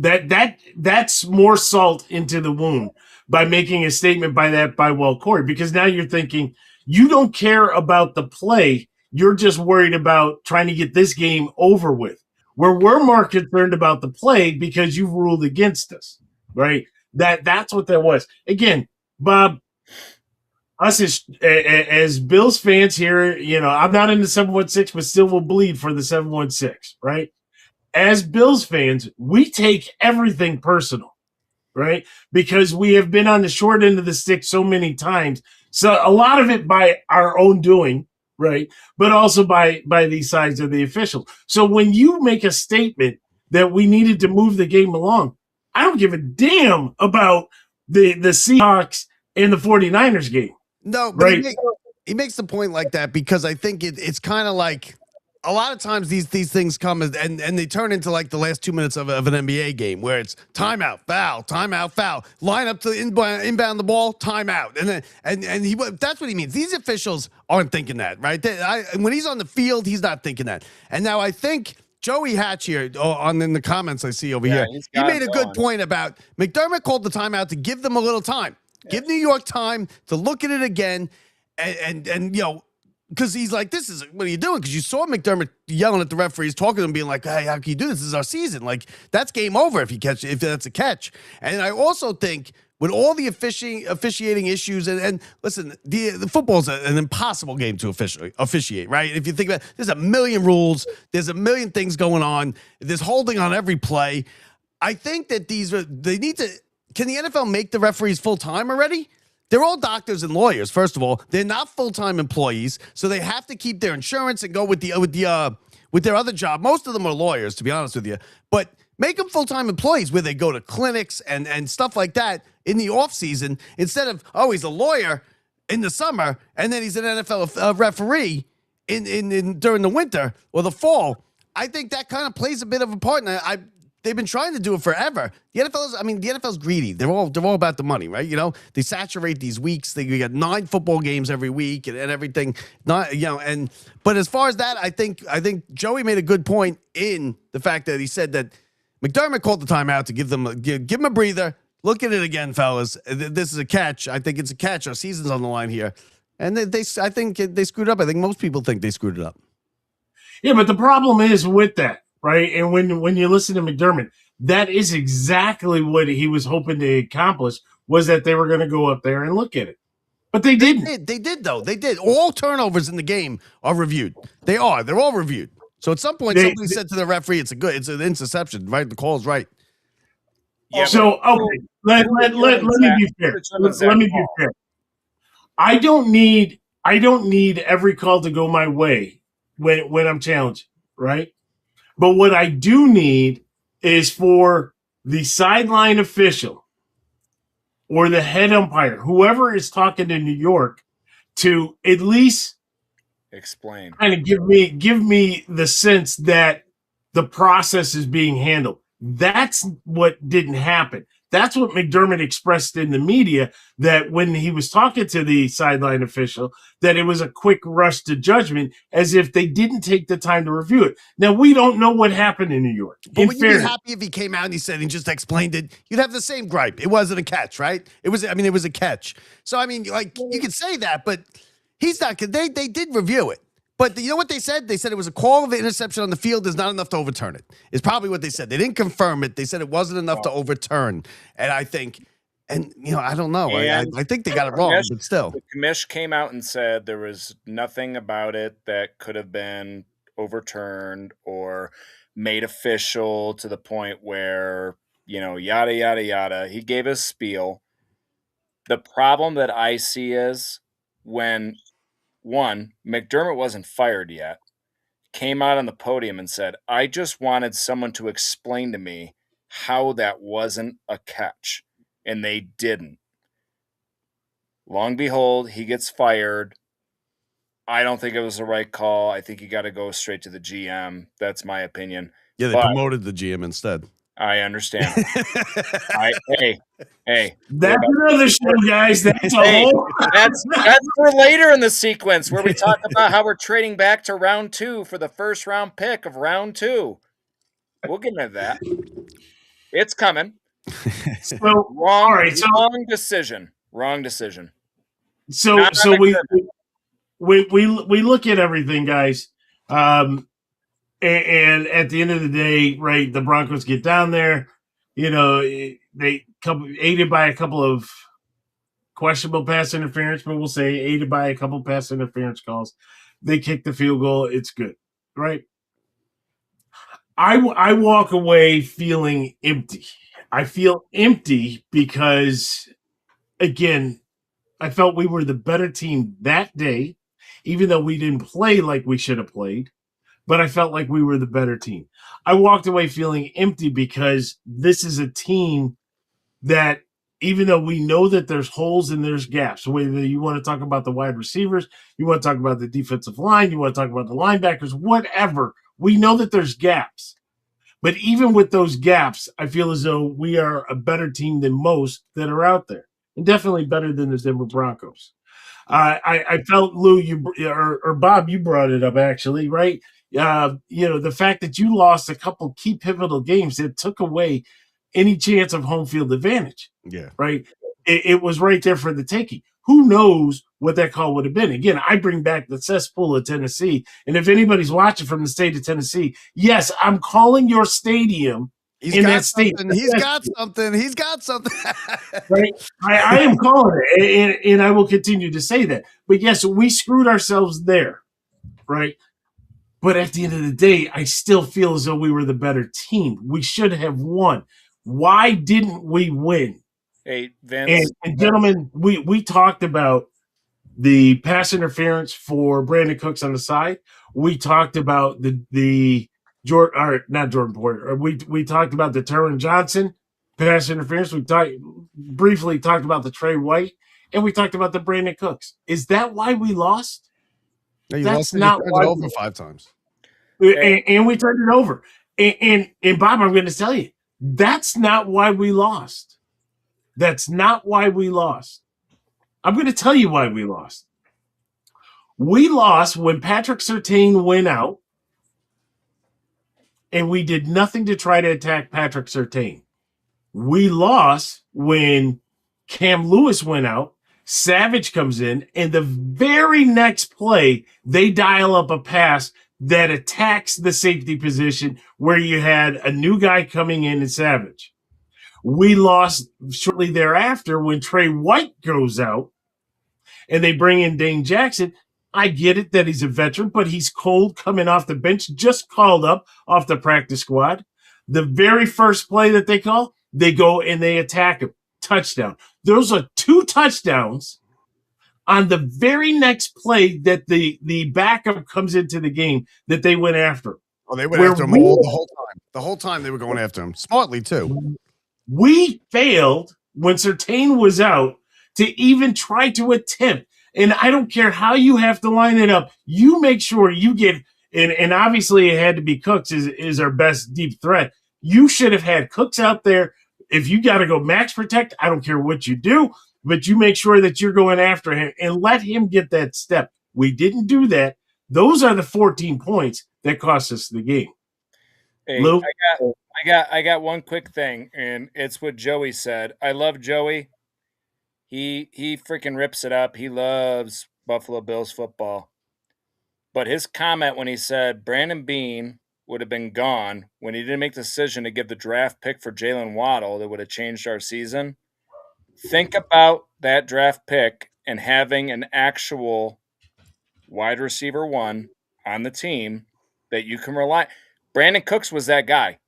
That's more salt into the wound by making a statement by Will Corey, because now you're thinking you don't care about the play, you're just worried about trying to get this game over with. Where we're more concerned about the play because you've ruled against us, right? That's what that was. Again, Bob, us as Bills fans here, I'm not in the 716, but still will bleed for the 716, right? As Bills fans, we take everything personal, right? Because we have been on the short end of the stick so many times. So a lot of it by our own doing, right? But also by these sides of the officials. So when you make a statement that we needed to move the game along, I don't give a damn about the Seahawks and the 49ers game. No, but right. He makes the point like that because I think it's kind of like a lot of times these things come and they turn into like the last 2 minutes of an NBA game where it's timeout, foul, line up to inbound the ball, timeout, and that's what he means. These officials aren't thinking that, right? When he's on the field, he's not thinking that. And now I think Joey Hatch here in the comments I see over here, he made a good point about McDermott called the timeout to give them a little time. Give New York time to look at it again, and because he's like, this is what are you doing? Because you saw McDermott yelling at the referees, talking to them, being like, hey, how can you do this? This is our season. Like that's game over if that's a catch. And I also think with all the officiating issues, and listen, the football's an impossible game to officiate, right? If you think about it, there's a million rules, there's a million things going on, there's holding on every play. I think that they need to. Can the NFL make the referees full-time already? They're all doctors and lawyers, first of all. They're not full-time employees, so they have to keep their insurance and go with their other job. Most of them are lawyers, to be honest with you. But make them full-time employees where they go to clinics and stuff like that in the off-season instead of, he's a lawyer in the summer and then he's an NFL referee in during the winter or the fall. I think that kind of plays a bit of a part. And they've been trying to do it forever. The NFL's greedy. They're all about the money, right? They saturate these weeks. They got 9 football games every week and everything. But as far as that, I think Joey made a good point in the fact that he said that McDermott called the timeout to give them a breather. Look at it again, fellas. This is a catch. I think it's a catch. Our season's on the line here. And I think they screwed up. I think most people think they screwed it up. Yeah, but the problem is with that, right? And when you listen to McDermott, that is exactly what he was hoping to accomplish, was that they were going to go up there and look at it. But they didn't. They did, though. They did. All turnovers in the game are reviewed. They're all reviewed. So at some point, somebody said to the referee, it's an interception, right? The call is right. Yeah, so, okay, let me be fair. Let me be fair. I don't need every call to go my way when I'm challenging, right? But what I do need is for the sideline official or the head umpire, whoever is talking to New York, to at least explain, kind of give me the sense that the process is being handled. That's what didn't happen. That's what McDermott expressed in the media, that when he was talking to the sideline official, that it was a quick rush to judgment, as if they didn't take the time to review it. Now, we don't know what happened in New York. But would you be happy if he came out and he said he just explained it? You'd have the same gripe. It wasn't a catch, right? It was a catch. So, I mean, like, you could say that, but he's not. They did review it. But you know what they said? They said it was a call of the interception on the field is not enough to overturn it. Is probably what they said. They didn't confirm it. They said it wasn't enough to overturn. And I think, and I don't know. I think they got it wrong, but still. The commish came out and said there was nothing about it that could have been overturned or made official to the point where, yada, yada, yada. He gave a spiel. The problem that I see is when, one, McDermott wasn't fired yet, came out on the podium and said, I just wanted someone to explain to me how that wasn't a catch. And they didn't. Long behold, he gets fired. I don't think it was the right call. I think you got to go straight to the GM. That's my opinion. Yeah, they promoted the GM instead. I understand. Hey. That's another show, guys. That's that's for later in the sequence where we talk about how we're trading back to round 2 for the first round pick of round 2. We'll get into that. It's coming. So wrong decision. Wrong decision. So we look at everything, guys. And at the end of the day, right, the Broncos get down there, they aided by a couple of questionable pass interference, but we'll say aided by a couple pass interference calls. They kick the field goal. It's good, right? I walk away feeling empty. I feel empty because, again, I felt we were the better team that day, even though we didn't play like we should have played. But I felt like we were the better team. I walked away feeling empty because this is a team that, even though we know that there's holes and there's gaps, whether you want to talk about the wide receivers, you want to talk about the defensive line, you want to talk about the linebackers, whatever, we know that there's gaps. But even with those gaps, I feel as though we are a better team than most that are out there, and definitely better than the Denver Broncos. I felt, Lou, or Bob, you brought it up actually, right? The fact that you lost a couple key pivotal games that took away any chance of home field advantage. Yeah. Right. It was right there for the taking. Who knows what that call would have been? Again, I bring back the cesspool of Tennessee. And if anybody's watching from the state of Tennessee, yes, I'm calling your stadium. He's got something. He's got something. Right? I am calling it, and I will continue to say that. But yes, we screwed ourselves there, right? But at the end of the day, I still feel as though we were the better team. We should have won. Why didn't we win? Hey, Vince. And gentlemen, we talked about the pass interference for Brandon Cooks on the side. We talked about the not Jordan Porter. We talked about the Terran Johnson pass interference. We briefly talked about the Trey White, and we talked about the Brandon Cooks. Is that why we lost? No, that's not why. It over 5 times. And we turned it over. And Bob, I'm going to tell you, that's not why we lost. That's not why we lost. I'm going to tell you why we lost. We lost when Patrick Surtain went out, and we did nothing to try to attack Patrick Surtain. We lost when Cam Lewis went out, Savage comes in, and the very next play, they dial up a pass that attacks the safety position where you had a new guy coming in Savage. We lost shortly thereafter when Trey White goes out and they bring in Dane Jackson. I get it that he's a veteran, but he's cold coming off the bench, just called up off the practice squad. The very first play that they call, they go and they attack him. Touchdown. Those are 2 touchdowns on the very next play that the backup comes into the game that they went after. Oh, they went after him the whole time. The whole time they were going after him. Smartly, too. We failed when Surtain was out to even try to attempt. And I don't care how you have to line it up. You make sure you get, and obviously it had to be Cooks is our best deep threat. You should have had Cooks out there. If you got to go max protect, I don't care what you do, but you make sure that you're going after him and let him get that step. We didn't do that. Those are the 14 points that cost us the game. Hey, Lou? I got one quick thing, and it's what Joey said. I love Joey. He freaking rips it up. He loves Buffalo Bills football. But his comment when he said Brandon Beane would have been gone when he didn't make the decision to give the draft pick for Jalen Waddle that would have changed our season. Think about that draft pick and having an actual wide receiver 1 on the team that you can rely. Brandon Cooks was that guy,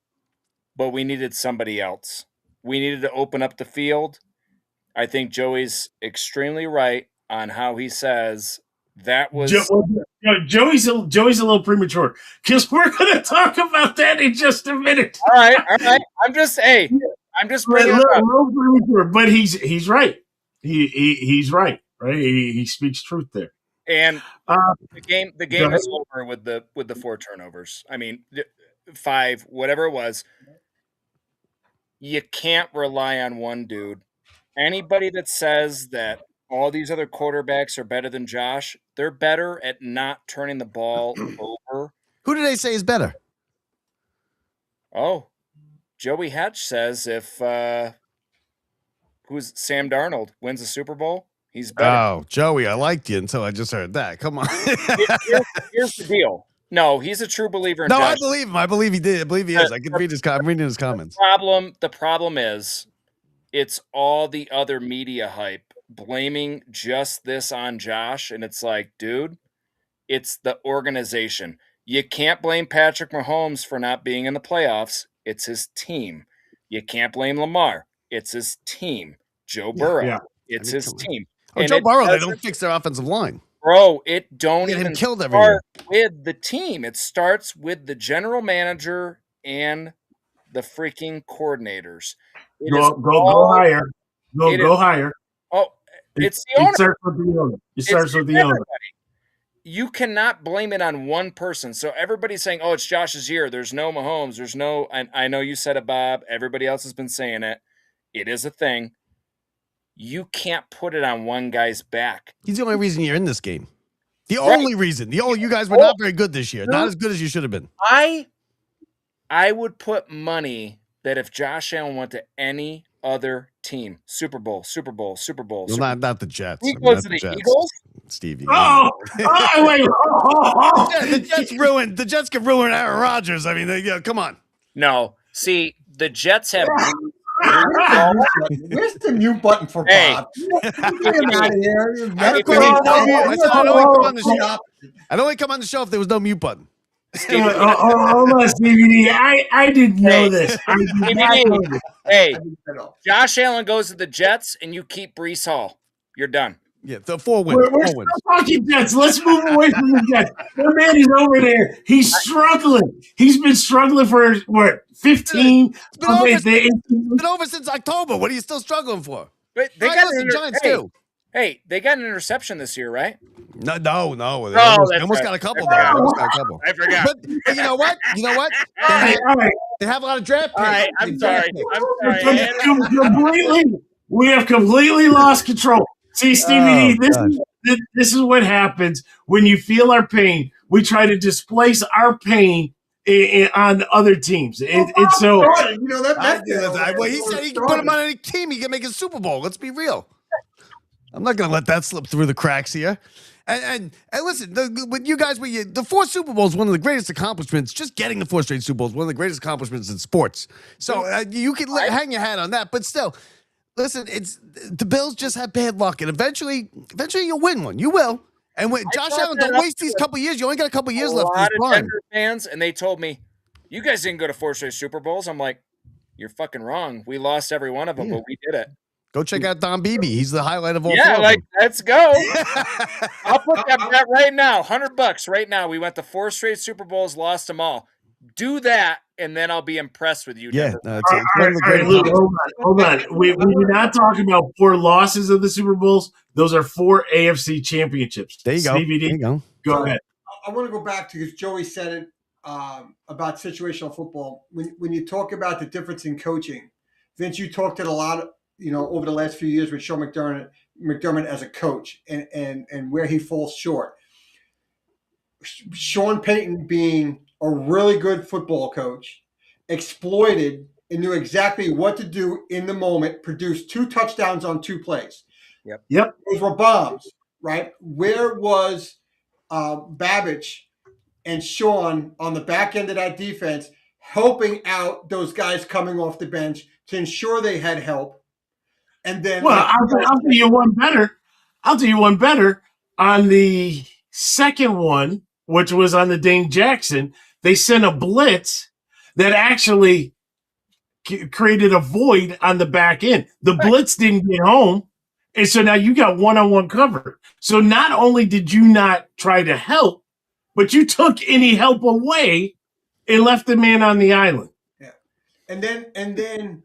but we needed somebody else. We needed to open up the field. I think Joey's extremely right on how he says that was. Joey's a little premature because we're going to talk about that in just a minute. All right. I'm just bringing it up. Premature, but he's right. He's right. Right. He speaks truth there. And the game is over with the 4 turnovers. I mean, 5, whatever it was. You can't rely on one dude. Anybody that says that all these other quarterbacks are better than Josh, they're better at not turning the ball over. Who do they say is better? Oh, Joey Hatch says if who's Sam Darnold wins the Super Bowl, he's better. Oh, Joey, I liked you until I just heard that. Come on. Here's the deal. No, he's a true believer in No, Josh. I believe him. I believe he did. I believe he is. I can read his. I'm reading his comments. The problem is, it's all the other media hype blaming just this on Josh, and it's like, dude, it's the organization. You can't blame Patrick Mahomes for not being in the playoffs. It's his team. You can't blame Lamar. It's his team. Joe Burrow. It's his team. Oh, Joe Burrow, they don't fix their offensive line. Bro, it don't Get even him killed every year. start with the team. It starts with the general manager and the freaking coordinators. Go higher. Go higher. Oh, it's the owner. It starts with the owner. It starts with the owner. You cannot blame it on one person. So everybody's saying, oh, it's Josh's year. There's no Mahomes. There's no – I know you said it, Bob. Everybody else has been saying it. It is a thing. You can't put it on one guy's back. He's the only reason you're in this game. The only reason. You guys were not very good this year. Not as good as you should have been. I would put money that if Josh Allen went to any other team, Super Bowl. Well, not the Jets. He goes to the Eagles? Stevie. Wait. Yeah, the Jets ruined. The Jets could ruin Aaron Rodgers. I mean, come on. No. See, the Jets have Where's the mute button for Bob? Get him out of here. I'd only come on the show if there was no mute button. Hold on, Stevie. I didn't know this. I did not know this. Hey, Josh Allen goes to the Jets, and you keep Breece Hall. You're done. Yeah, the 4 wins. We're still talking Jets. Let's move away from the Jets. That man is over there. He's struggling. He's been struggling for, 15? It's been over since October. What are you still struggling for? But they got the Giants too. Hey, they got an interception this year, right? No. They almost got a couple. I forgot. But you know what? They have a lot of draft picks. All right, I'm sorry. We have completely lost control. See, Stevie, this is what happens when you feel our pain. We try to displace our pain on other teams. It's so. Well, he said he can put him on any team. He can make a Super Bowl. Let's be real. I'm not going to let that slip through the cracks here. And listen, with you guys, the 4 Super Bowls, one of the greatest accomplishments. Just getting the 4 straight Super Bowls, one of the greatest accomplishments in sports. So you can hang your hat on that, but still. Listen, the Bills just have bad luck, and eventually you'll win one. You will. And when Josh Allen, don't waste these couple years. You only got a couple years left. A lot of Denver fans, and they told me, "You guys didn't go to 4 straight Super Bowls." I'm like, "You're fucking wrong. We lost every one of them, but we did it." Go check out Don Beebe. He's the highlight of all. Yeah, let's go. I'll put that right now. $100 right now. We went to 4 straight Super Bowls, lost them all. Do that, and then I'll be impressed with you. Yeah, all right, Luke, hold on. We did not talk about 4 losses of the Super Bowls. Those are 4 AFC championships. There you go. CBD, there you go. Go ahead. I want to go back to because Joey said it. about situational football. When you talk about the difference in coaching, Vince, you talked it a lot, over the last few years with Sean McDermott as a coach and where he falls short. Sean Payton, being a really good football coach, exploited and knew exactly what to do in the moment, produced 2 touchdowns on 2 plays. Yep. Those were bombs, right? Where was Babbage and Sean on the back end of that defense helping out those guys coming off the bench to ensure they had help? And then, well, I'll do you one better. I'll do you one better. On the second one, which was on the Dane Jackson, they sent a blitz that actually created a void on the back end. The blitz didn't get home, and so now you got one-on-one cover. So not only did you not try to help, but you took any help away and left the man on the island. Yeah, and then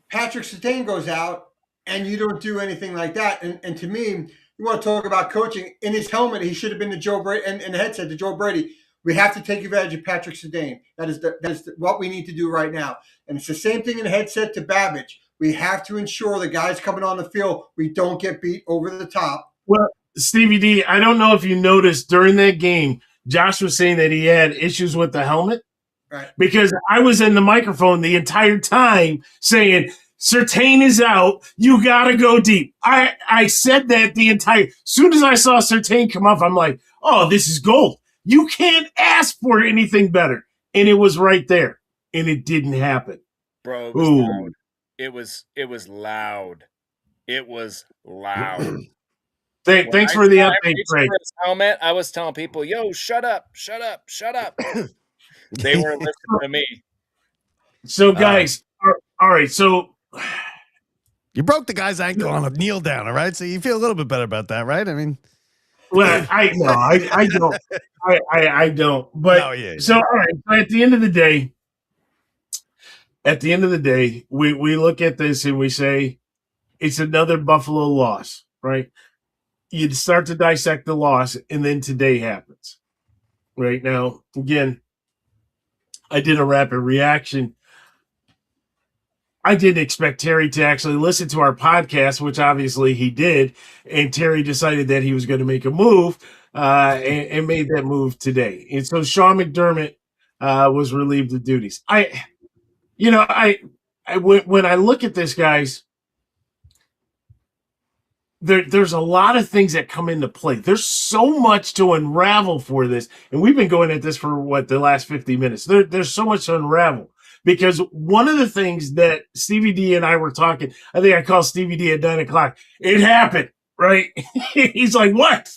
Patrick Surtain goes out, and you don't do anything like that. And to me, you want to talk about coaching. In his helmet, he should have been to Joe Brady, and the headset to Joe Brady. We have to take advantage of Patrick Surtain. That is what we need to do right now. And it's the same thing in the headset to Babbage. We have to ensure the guys coming on the field, we don't get beat over the top. Well, Stevie D, I don't know if you noticed during that game, Josh was saying that he had issues with the helmet. Right. Because I was in the microphone the entire time saying, Surtain is out. You got to go deep. I said that the entire – soon as I saw Surtain come up, I'm like, oh, this is gold. You can't ask for anything better. And it was right there. And it didn't happen. Bro, it was loud. It was loud. It was loud. Thanks for the update, Craig. Helmet, I was telling people, yo, shut up, shut up, shut up. They weren't listening to me. So, guys, all right, so you broke the guy's ankle on a kneel down, all right? So you feel a little bit better about that, right? I mean, well, I don't. I don't. But no, yeah. So, all right. But at the end of the day, we look at this and we say it's another Buffalo loss, right? You start to dissect the loss, and then today happens. Right now, again, I did a rapid reaction. I didn't expect Terry to actually listen to our podcast, which obviously he did. And Terry decided that he was going to make a move and made that move today. And so Sean McDermott was relieved of duties. When I look at this, guys, there's a lot of things that come into play. There's so much to unravel for this. And we've been going at this for the last 50 minutes. There's so much to unravel. Because one of the things that Stevie D and I were talking, I think I called Stevie D at 9 o'clock. It happened, right? He's like, what?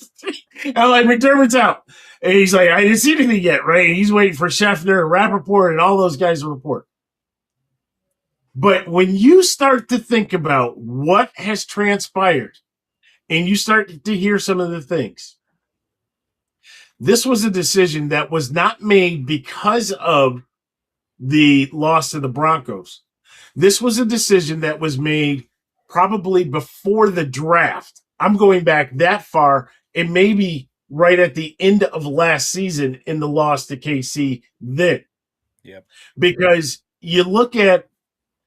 I'm like, McDermott's out. And he's like, I didn't see anything yet, right? And he's waiting for Scheffner and Rappaport and all those guys to report. But when you start to think about what has transpired and you start to hear some of the things, this was a decision that was not made because of the loss to the Broncos. This was a decision that was made probably before the draft. I'm going back that far, and maybe right at the end of last season in the loss to KC then. Yep. Because you look at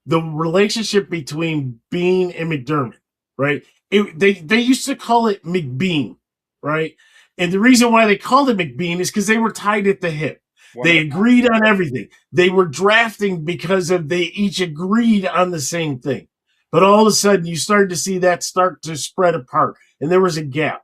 the relationship between Bean and McDermott, right? They used to call it McBean, right? And the reason why they called it McBean is because they were tied at the hip. They agreed on everything. They were drafting because they each agreed on the same thing. But all of a sudden, you started to see that start to spread apart, and there was a gap.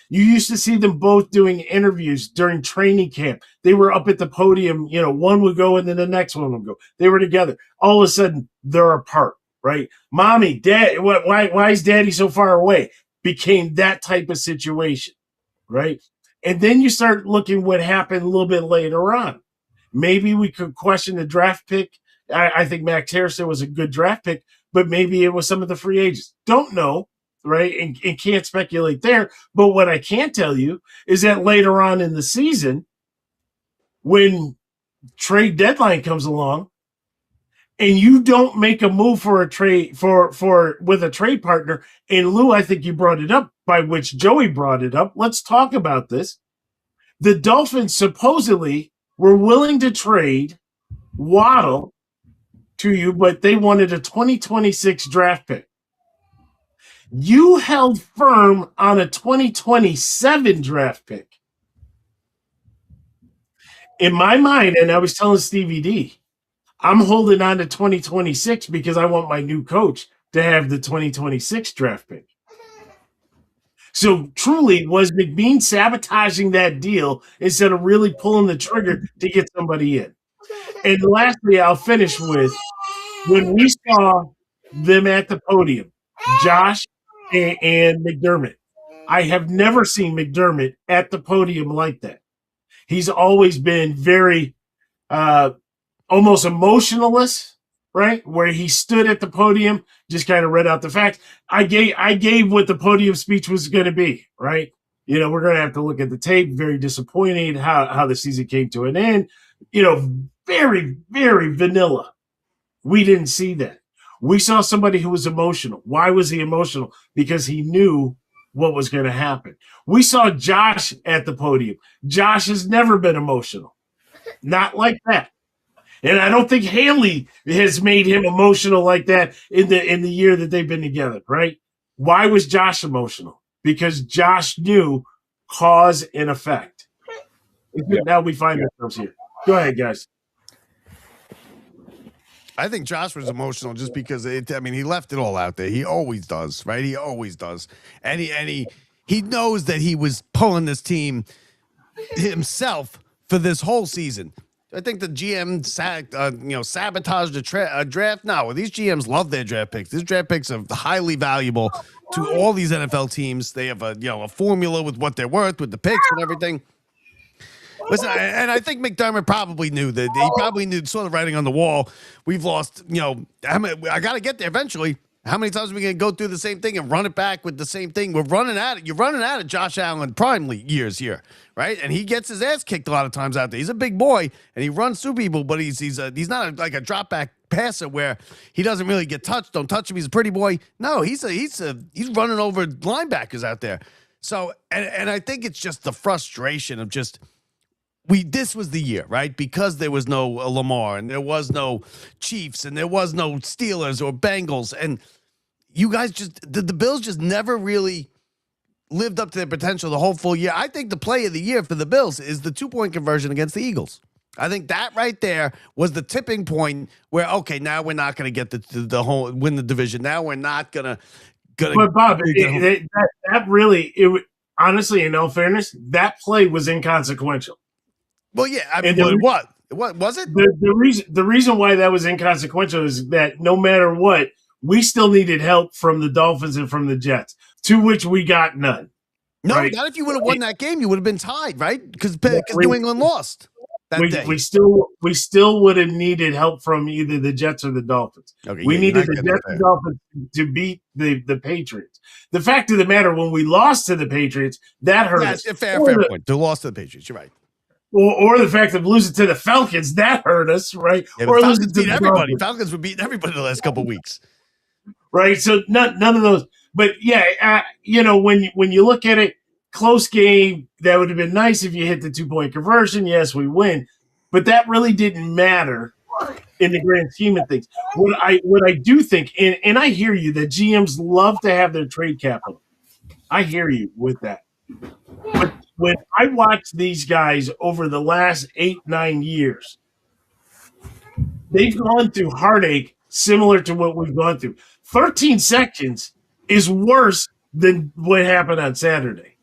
You used to see them both doing interviews during training camp. They were up at the podium. One would go, and then the next one would go. They were together. All of a sudden, they're apart, right? Mommy, Dad, why is Daddy so far away? Became that type of situation, right? And then you start looking what happened a little bit later on. Maybe we could question the draft pick. I think Max Harrison was a good draft pick, but maybe it was some of the free agents. Don't know, right? And can't speculate there. But what I can tell you is that later on in the season, when trade deadline comes along, and you don't make a move for a trade with a trade partner, and Lou, I think you brought it up, by which Joey brought it up. Let's talk about this. The Dolphins supposedly were willing to trade Waddle to you, but they wanted a 2026 draft pick. You held firm on a 2027 draft pick. In my mind, and I was telling Stevie D, I'm holding on to 2026 because I want my new coach to have the 2026 draft pick. So truly, was McBean sabotaging that deal instead of really pulling the trigger to get somebody in? And lastly, I'll finish with when we saw them at the podium, Josh and McDermott. I have never seen McDermott at the podium like that. He's always been very almost emotionless, right? Where he stood at the podium, just kind of read out the facts. I gave what the podium speech was going to be, right? You know, we're going to have to look at the tape. Very disappointing how the season came to an end. You know, very, very vanilla. We didn't see that. We saw somebody who was emotional. Why was he emotional? Because he knew what was going to happen. We saw Josh at the podium. Josh has never been emotional. Not like that. And I don't think Haley has made him emotional like that in the year that they've been together, right? Why was Josh emotional? Because Josh knew cause and effect. Now we find ourselves here. Go ahead, guys. I think Josh was emotional just because he left it all out there. He always does, right? He always does. And he knows that he was pulling this team himself for this whole season. I think the GM sabotaged the draft. No, these GMs love their draft picks. These draft picks are highly valuable to all these NFL teams. They have a formula with what they're worth, with the picks and everything. Listen, and I think McDermott probably knew that. He probably knew sort of writing on the wall. We've lost, I got to get there eventually. How many times are we going to go through the same thing and run it back with the same thing? We're running at it. You're running out of Josh Allen prime years here, right? And he gets his ass kicked a lot of times out there. He's a big boy and he runs through people, but he's not like a drop back passer where he doesn't really get touched. Don't touch him. He's a pretty boy. No, he's running over linebackers out there. So, and I think it's just the frustration of just. This was the year, right? Because there was no Lamar and there was no Chiefs and there was no Steelers or Bengals. And you guys the Bills just never really lived up to their potential the whole full year. I think the play of the year for the Bills is the 2-point conversion against the Eagles. I think that right there was the tipping point where, okay, now we're not going to get the whole win the division. Now we're not going to. But Bob, that really, honestly, in all fairness, that play was inconsequential. Well, yeah, I mean, what was it? The reason why that was inconsequential is that no matter what, we still needed help from the Dolphins and from the Jets, to which we got none. No, right? Not if you would have won that game. You would have been tied, right? Because New England lost that day. We still would have needed help from either the Jets or the Dolphins. Okay, we needed the Jets and Dolphins to beat the Patriots. The fact of the matter, when we lost to the Patriots, that hurt us. Fair point. They lost to the Patriots. You're right. Or the fact of losing to the Falcons, that hurt us, right? Yeah, or losing to everybody. Falcons were beating everybody the last couple of weeks. Right. So none of those. But yeah, when you look at it, close game, that would have been nice if you hit the 2-point conversion. Yes, we win. But that really didn't matter in the grand scheme of things. What I do think, and I hear you, that GMs love to have their trade capital. I hear you with that. But when I watch these guys over the last 8-9 years, they've gone through heartache similar to what we've gone through. 13 seconds is worse than what happened on Saturday.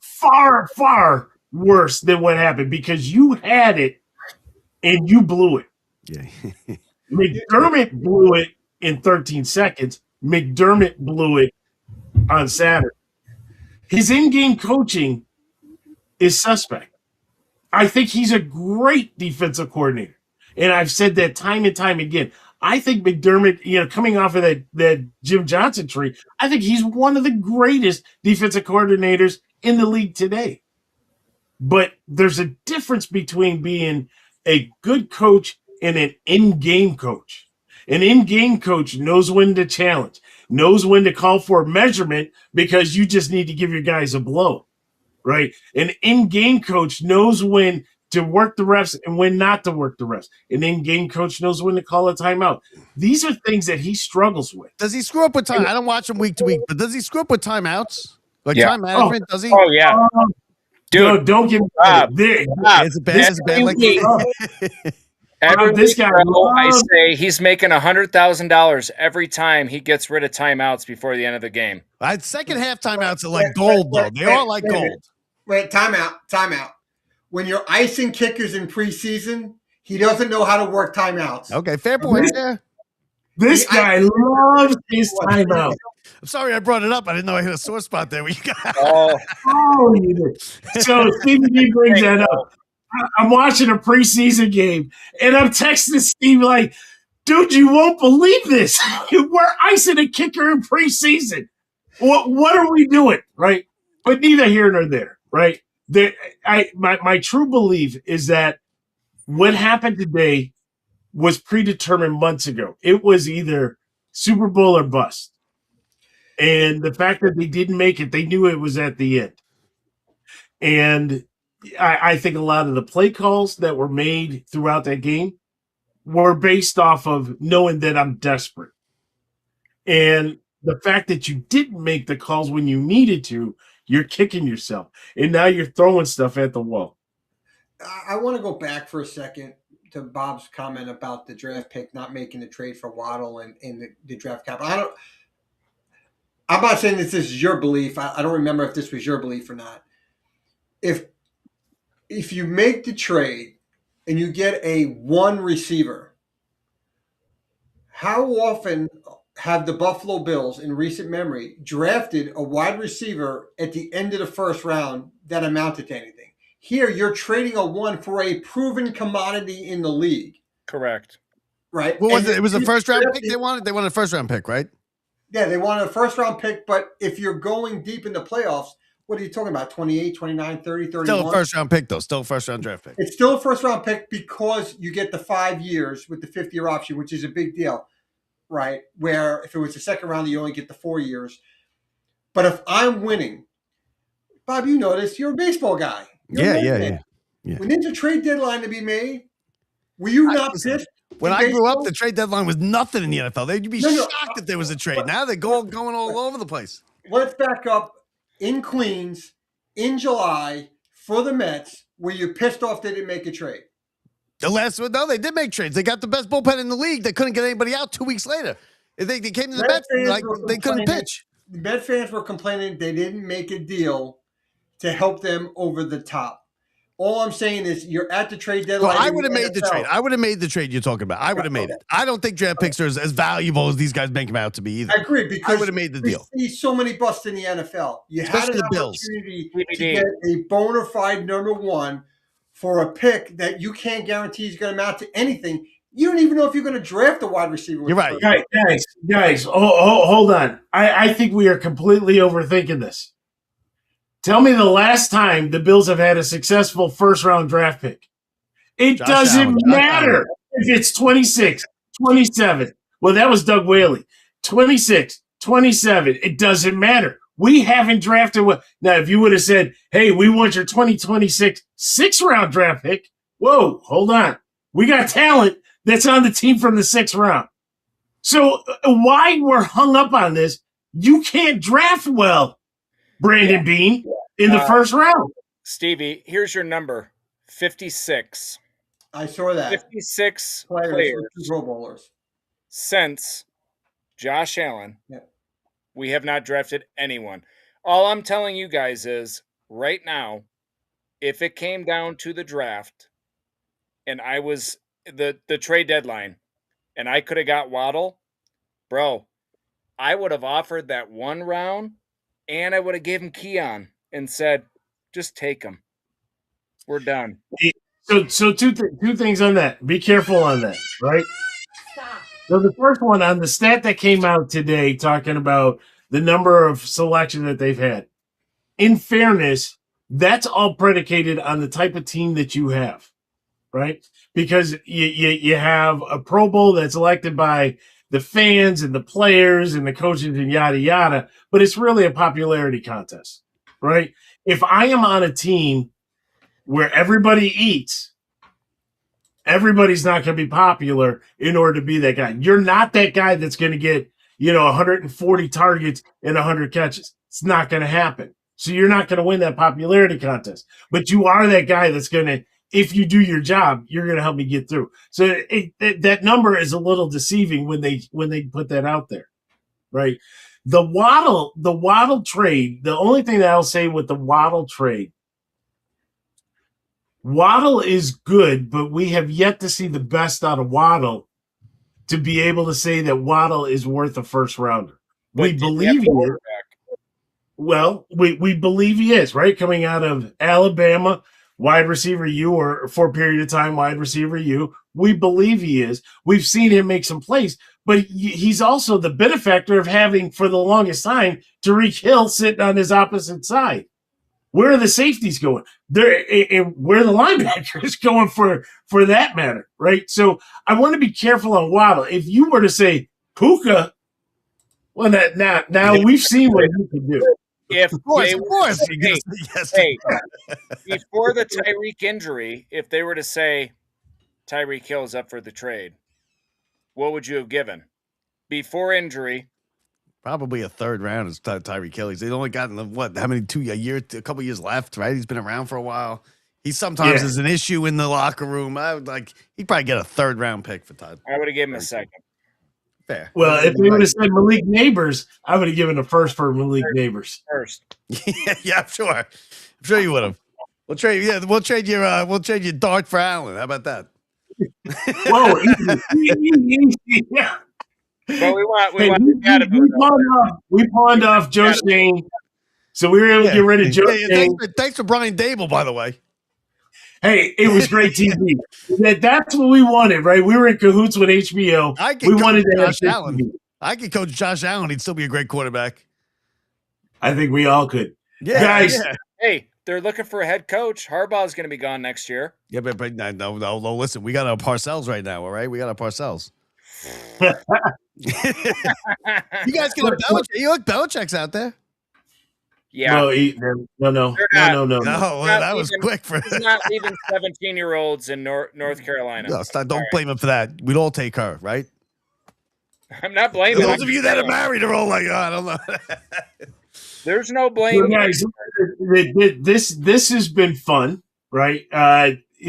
Far, far worse than what happened because you had it and you blew it. Yeah. McDermott blew it in 13 seconds. McDermott blew it on Saturday. His in-game coaching is suspect. I think he's a great defensive coordinator. And I've said that time and time again. I think McDermott, coming off of that Jim Johnson tree, I think he's one of the greatest defensive coordinators in the league today. But there's a difference between being a good coach and an in-game coach. An in-game coach knows when to challenge, knows when to call for measurement because you just need to give your guys a blow, right? An in-game coach knows when to work the refs and when not to work the refs. An in-game coach knows when to call a timeout. These are things that he struggles with. Does he screw up with time? I don't watch him week to week, but does he screw up with timeouts? Like Yeah. time management, does he? Oh yeah, dude. No, don't give me Bob, Is it bad? Is it bad? Like every this week, guy bro, I loves- say he's making $100,000 every time he gets rid of timeouts before the end of the game. second half timeouts are like gold, though. They are like gold. Wait, timeout. When you're icing kickers in preseason, he doesn't know how to work timeouts. Okay, fair point. Yeah. This guy loves his timeout. I'm sorry I brought it up. I didn't know I hit a sore spot there. You got Oh, Oh, you did. So Stevie D brings that up. I'm watching a preseason game, and I'm texting Steve like, dude, you won't believe this. We're icing a kicker in preseason. What are we doing, right? But neither here nor there, right? My true belief is that what happened today was predetermined months ago. It was either Super Bowl or bust. And the fact that they didn't make it, they knew it was at the end. And I think a lot of the play calls that were made throughout that game were based off of knowing that I'm desperate. And the fact that you didn't make the calls when you needed to, you're kicking yourself. And now you're throwing stuff at the wall. I want to go back for a second to Bob's comment about the draft pick not making the trade for Waddle and the draft cap. I'm not saying this is your belief. I don't remember if this was your belief or not. If you make the trade and you get a one receiver, how often have the Buffalo Bills in recent memory drafted a wide receiver at the end of the first round that amounted to anything? Here, you're trading a one for a proven commodity in the league. correct. Right? What was And it? It was a first round pick drafted- they wanted? They wanted a first round pick, right? Yeah, they wanted a first round pick, but if you're going deep in the playoffs, what are you talking about? 28, 29, 30, 31? Still a first round pick, though. Still a first round draft pick. It's still a first round pick because you get the 5 years with the 50-year option, which is a big deal, right? Where if it was the second round, you only get the 4 years. But if I'm winning, Bob, you know this, you're a baseball guy. You're a man. Yeah. When there's a trade deadline to be made, were you not pissed? When in I grew up, baseball? the trade deadline was nothing in the NFL. They'd be No, shocked if there was a trade. Now they're going all over the place. Let's back up in Queens in July for the Mets, where you're pissed off they didn't make a trade. The last one, no, they did make trades. They got the best bullpen in the league. They couldn't get anybody out 2 weeks later. They came to the Mets like they couldn't pitch. The Met fans were complaining they didn't make a deal to help them over the top. All I'm saying is you're at the trade Well, deadline. I would have made the trade. I would have made the trade you're talking about. I would have made it. I don't think draft picks are as valuable as these guys make them out to be either. I agree because I would have made the deal. We see so many busts in the NFL. You Especially had the an Bills. opportunity to DVD. get a bona fide number one for a pick that you can't guarantee is going to amount to anything. You don't even know if you're going to draft a wide receiver. with You're the right. first. Guys, hold on. I think we are completely overthinking this. Tell me the last time the Bills have had a successful first-round draft pick. It Josh doesn't Allen. matter if it's 26, 27. Well, that was Doug Whaley. 26, 27. It doesn't matter. We haven't drafted what. Now, if you would have said, hey, we want your 2026 six-round draft pick, whoa, hold on. We got talent that's on the team from the sixth round. So why we're hung up on this, you can't draft well, Brandon Bean, in the first round. Stevie, here's your number: 56. I saw that. 56 Players, players two Pro Bowlers. since Josh Allen. Yeah. We have not drafted anyone. All I'm telling you guys is right now, if it came down to the draft and I was the trade deadline and I could have got Waddle, bro, I would have offered that one round and I would have gave him Keon and said, just take him. We're done. So two things on that. Be careful on that, right? So the first one on the stat that came out today talking about the number of selection that they've had. In fairness, that's all predicated on the type of team that you have, right? Because you have a Pro Bowl that's elected by the fans and the players and the coaches and yada, yada, but it's really a popularity contest, right? If I am on a team where everybody eats, everybody's not going to be popular in order to be that guy. You're not that guy that's going to get, 140 targets and 100 catches. It's not going to happen. So you're not going to win that popularity contest. But you are that guy that's going to, if you do your job, you're going to help me get through. So that number is a little deceiving when they put that out there, right? The Waddle trade, the only thing that I'll say with the Waddle trade, Waddle is good, but we have yet to see the best out of Waddle to be able to say that Waddle is worth a first rounder. We believe he is. Well, we believe he is, right? Coming out of Alabama, wide receiver U, or for a period of time, wide receiver U. We believe he is. We've seen him make some plays, but he's also the benefactor of having, for the longest time, Tyreek Hill sitting on his opposite side. Where are the safeties going? Where are the linebackers going for that matter, right? So I want to be careful on Waddle. If you were to say Puka, well, now we've seen what he can do. If Of course. hey, before the Tyreek injury, if they were to say Tyreek Hill is up for the trade, what would you have given? Before injury, Probably a third round is Tyreek Hill. He's only gotten how many a couple years left, right? He's been around for a while. He sometimes is an issue in the locker room. I would he'd probably get a third round pick for Todd. I would have given him a second. Fair. Well, if they would have said Malik Neighbors, I would have given a first for Malik Neighbors. First. Yeah, I'm sure. I'm sure you would have. We'll trade your Dart for Allen. How about that? Whoa, easy. Yeah. But we pawned off Joe Shane, so we were able to get rid of Joe Shane. Thanks for Brian Dable, by the way. Hey, it was great TV. That's what we wanted, right? We were in cahoots with HBO. We wanted to have Josh Allen. I could coach Josh Allen. He'd still be a great quarterback. I think we all could. Yeah, guys. Yeah. Hey, they're looking for a head coach. Harbaugh's going to be gone next year. Yeah, but no. Listen, we got our Parcells right now. All right, we got our Parcells. You guys get a Belichick. You look, Belichick's out there. Yeah. No. That was quick for. He's not leaving 17-year-olds in North Carolina. No, don't blame him for that. We'd all take her, right? I'm not blaming those of you that are married are all like, I don't know. There's no blame. Guys, this has been fun, right?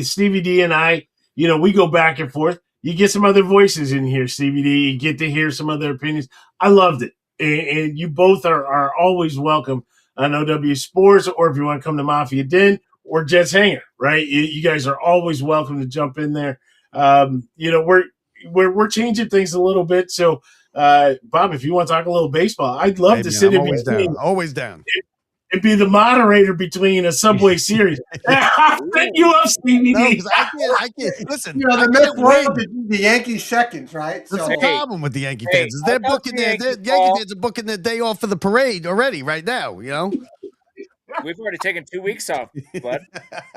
Stevie D and I, we go back and forth. You get some other voices in here, Stevie D. You get to hear some other opinions. I loved it. And you both are always welcome on OW Sports, or if you want to come to Mafia Den or Jets Hangar, right? You guys are always welcome to jump in there. We're changing things a little bit. So, Bob, if you want to talk a little baseball, I'd love to sit in between. Always down. And be the moderator between a Subway Series. I'll set you up, Stevie D. I can't. Listen, the Mets won the Yankees seconds, right? That's the problem with the Yankee fans is they're booking Yankee fans are booking their day off for the parade already right now. We've already taken 2 weeks off, bud.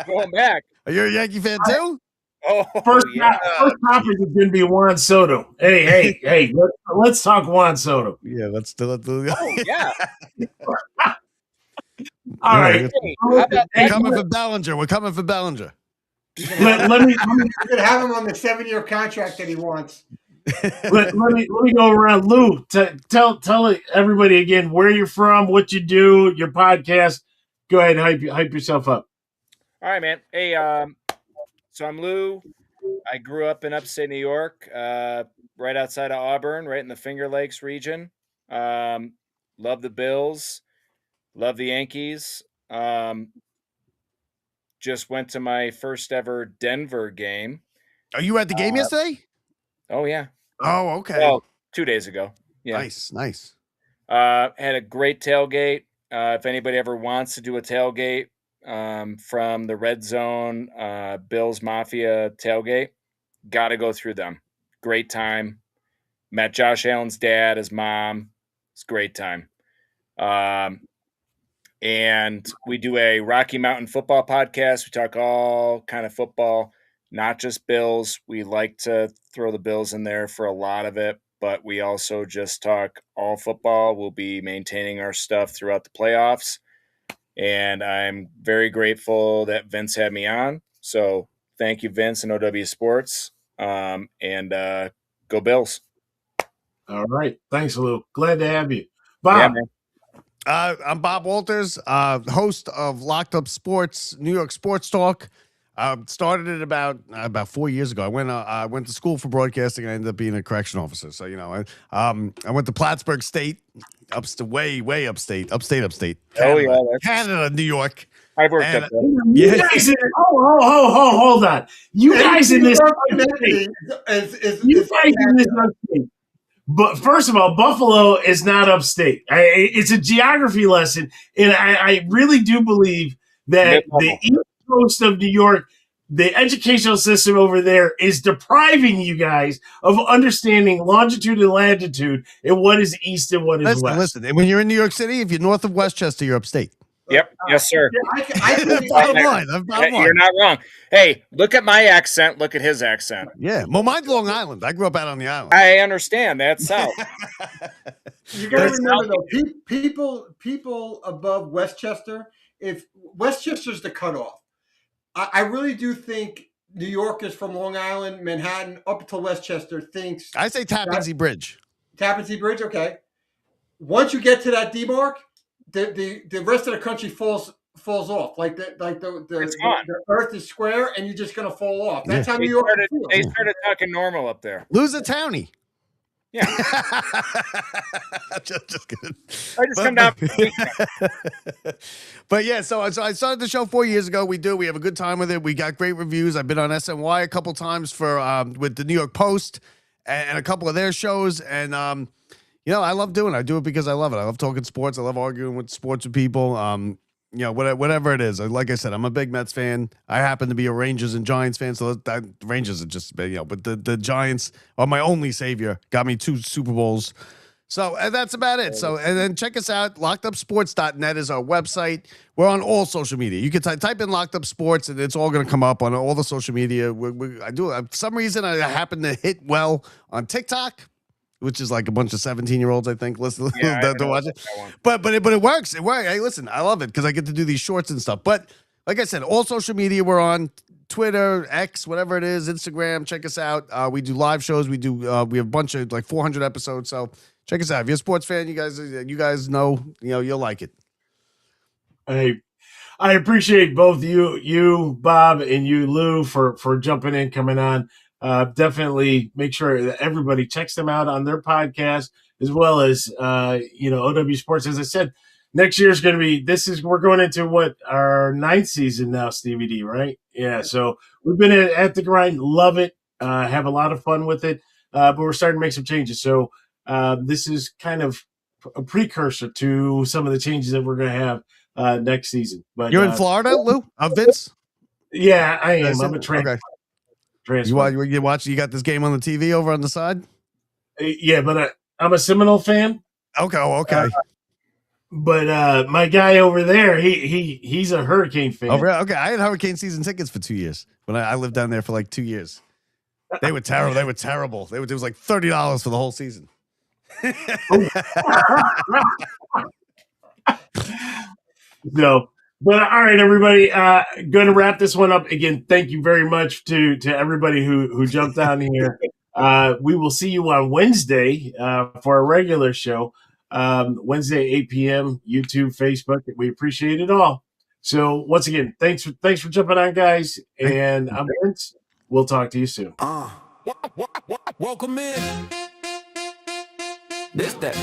Going back. Are you a Yankee fan too? First topic is going to be Juan Soto. Hey, let's talk Juan Soto. Yeah, let's do it. Yeah. All right. We're coming for Bellinger. Let me have him on the 7-year contract that he wants. let me go around. Lou, tell everybody again where you're from, what you do, your podcast. Go ahead and hype yourself up. All right, man. Hey, so I'm Lou. I grew up in upstate New York, right outside of Auburn, right in the Finger Lakes region. Love the Bills. Love the Yankees. Just went to my first ever Denver game. Are you at the game yesterday? Oh, yeah. Oh, okay. Well, 2 days ago. Yeah. Nice. Had a great tailgate. If anybody ever wants to do a tailgate from the Red Zone, Bills Mafia tailgate, got to go through them. Great time. Met Josh Allen's dad, his mom. It's a great time. And we do a Rocky Mountain football podcast. We talk all kind of football, not just Bills. We like to throw the Bills in there for a lot of it, but we also just talk all football. We'll be maintaining our stuff throughout the playoffs. and I'm very grateful that Vince had me on. So thank you, Vince and OW Sports, and go Bills. All right. Thanks, Lou. Glad to have you. Yeah, Bob. man. I'm Bob Walters, host of Locked Up Sports, New York Sports Talk. Started it about 4 years ago. I went to school for broadcasting. I ended up being a correction officer. So I went to Plattsburgh State, way upstate. Oh, Canada, yeah, that's- Canada, New York. I've worked up there. You guys hold on. You guys in this country, you guys in this country. But first of all, Buffalo is not upstate. It's a geography lesson, and I really do believe that the East Coast of New York, the educational system over there, is depriving you guys of understanding longitude and latitude and what is east and what is west. Listen, and when you're in New York City, if you're north of Westchester, you're upstate. Yep. Yes, sir. Bottom line. You're not wrong. Hey, look at my accent. Look at his accent. Yeah. Well, mine's Long Island. I grew up out on the island. I understand. That's south. You got to remember though, people above Westchester. If Westchester's the cutoff, I really do think New Yorkers from Long Island, Manhattan, up to Westchester thinks. I say Tappan Zee Bridge. Tappan Zee Bridge. Okay. Once you get to that D-mark, the rest of the country falls off. The earth is square and you're just gonna fall off. That's how New York feels. They started talking normal up there. Lose a townie. Yeah. just kidding. I just come down. But yeah, so I started the show 4 years ago. We have a good time with it. We got great reviews. I've been on SNY a couple times with the New York Post and a couple of their shows. And I love doing it. I do it because I love it. I love talking sports. I love arguing with sports with people. Whatever it is. Like I said, I'm a big Mets fan. I happen to be a Rangers and Giants fan, so Rangers are just, but the Giants are my only savior. Got me 2 Super Bowls. So that's about it. So, and then check us out. LockedUpSports.net is our website. We're on all social media. You can type in Locked Up Sports, and it's all going to come up on all the social media. For some reason, I happen to hit well on TikTok, which is like a bunch of 17-year-olds, I think, listen to watch it. But it works. It works. Hey, listen, I love it because I get to do these shorts and stuff. But like I said, all social media, we're on Twitter, X, whatever it is, Instagram. Check us out. We do live shows. We have a bunch of 400 episodes. So check us out. If you're a sports fan, you guys know, you'll like it. I appreciate both you, Bob, and you, Lou, for jumping in, coming on. Definitely make sure that everybody checks them out on their podcast, as well as OW Sports. As I said, next year is going to be. We're going into our 9th season now, Stevie D, right? Yeah. So we've been at the grind, love it, have a lot of fun with it, but we're starting to make some changes. So this is kind of a precursor to some of the changes that we're going to have next season. But you're in Florida, Lou? Vince? Yeah, I am. I'm a trainer. Okay. You watch? You got this game on the TV over on the side? Yeah, but I'm a Seminole fan. Okay. But my guy over there, he's a Hurricane fan. Oh, really? Okay. I had Hurricane season tickets for 2 years when I lived down there for like 2 years. They were terrible. It was like $30 for the whole season. No. But all right, everybody, going to wrap this one up. Again, thank you very much to everybody who jumped on here. We will see you on Wednesday for a regular show. Wednesday, 8 p.m., YouTube, Facebook. We appreciate it all. So once again, thanks for jumping on, guys. And I'm Vince. We'll talk to you soon. Welcome in. This that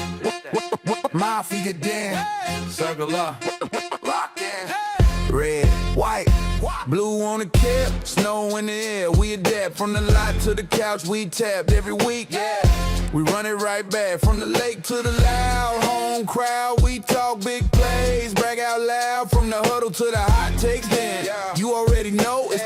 Mafia Dan. Circle up. Locked in. Red, white, blue on the cap, snow in the air. We adapt from the lot to the couch. We tapped every week. Yeah, we run it right back from the lake to the loud home crowd. We talk big plays, brag out loud from the huddle to the hot takes. Then you already know it's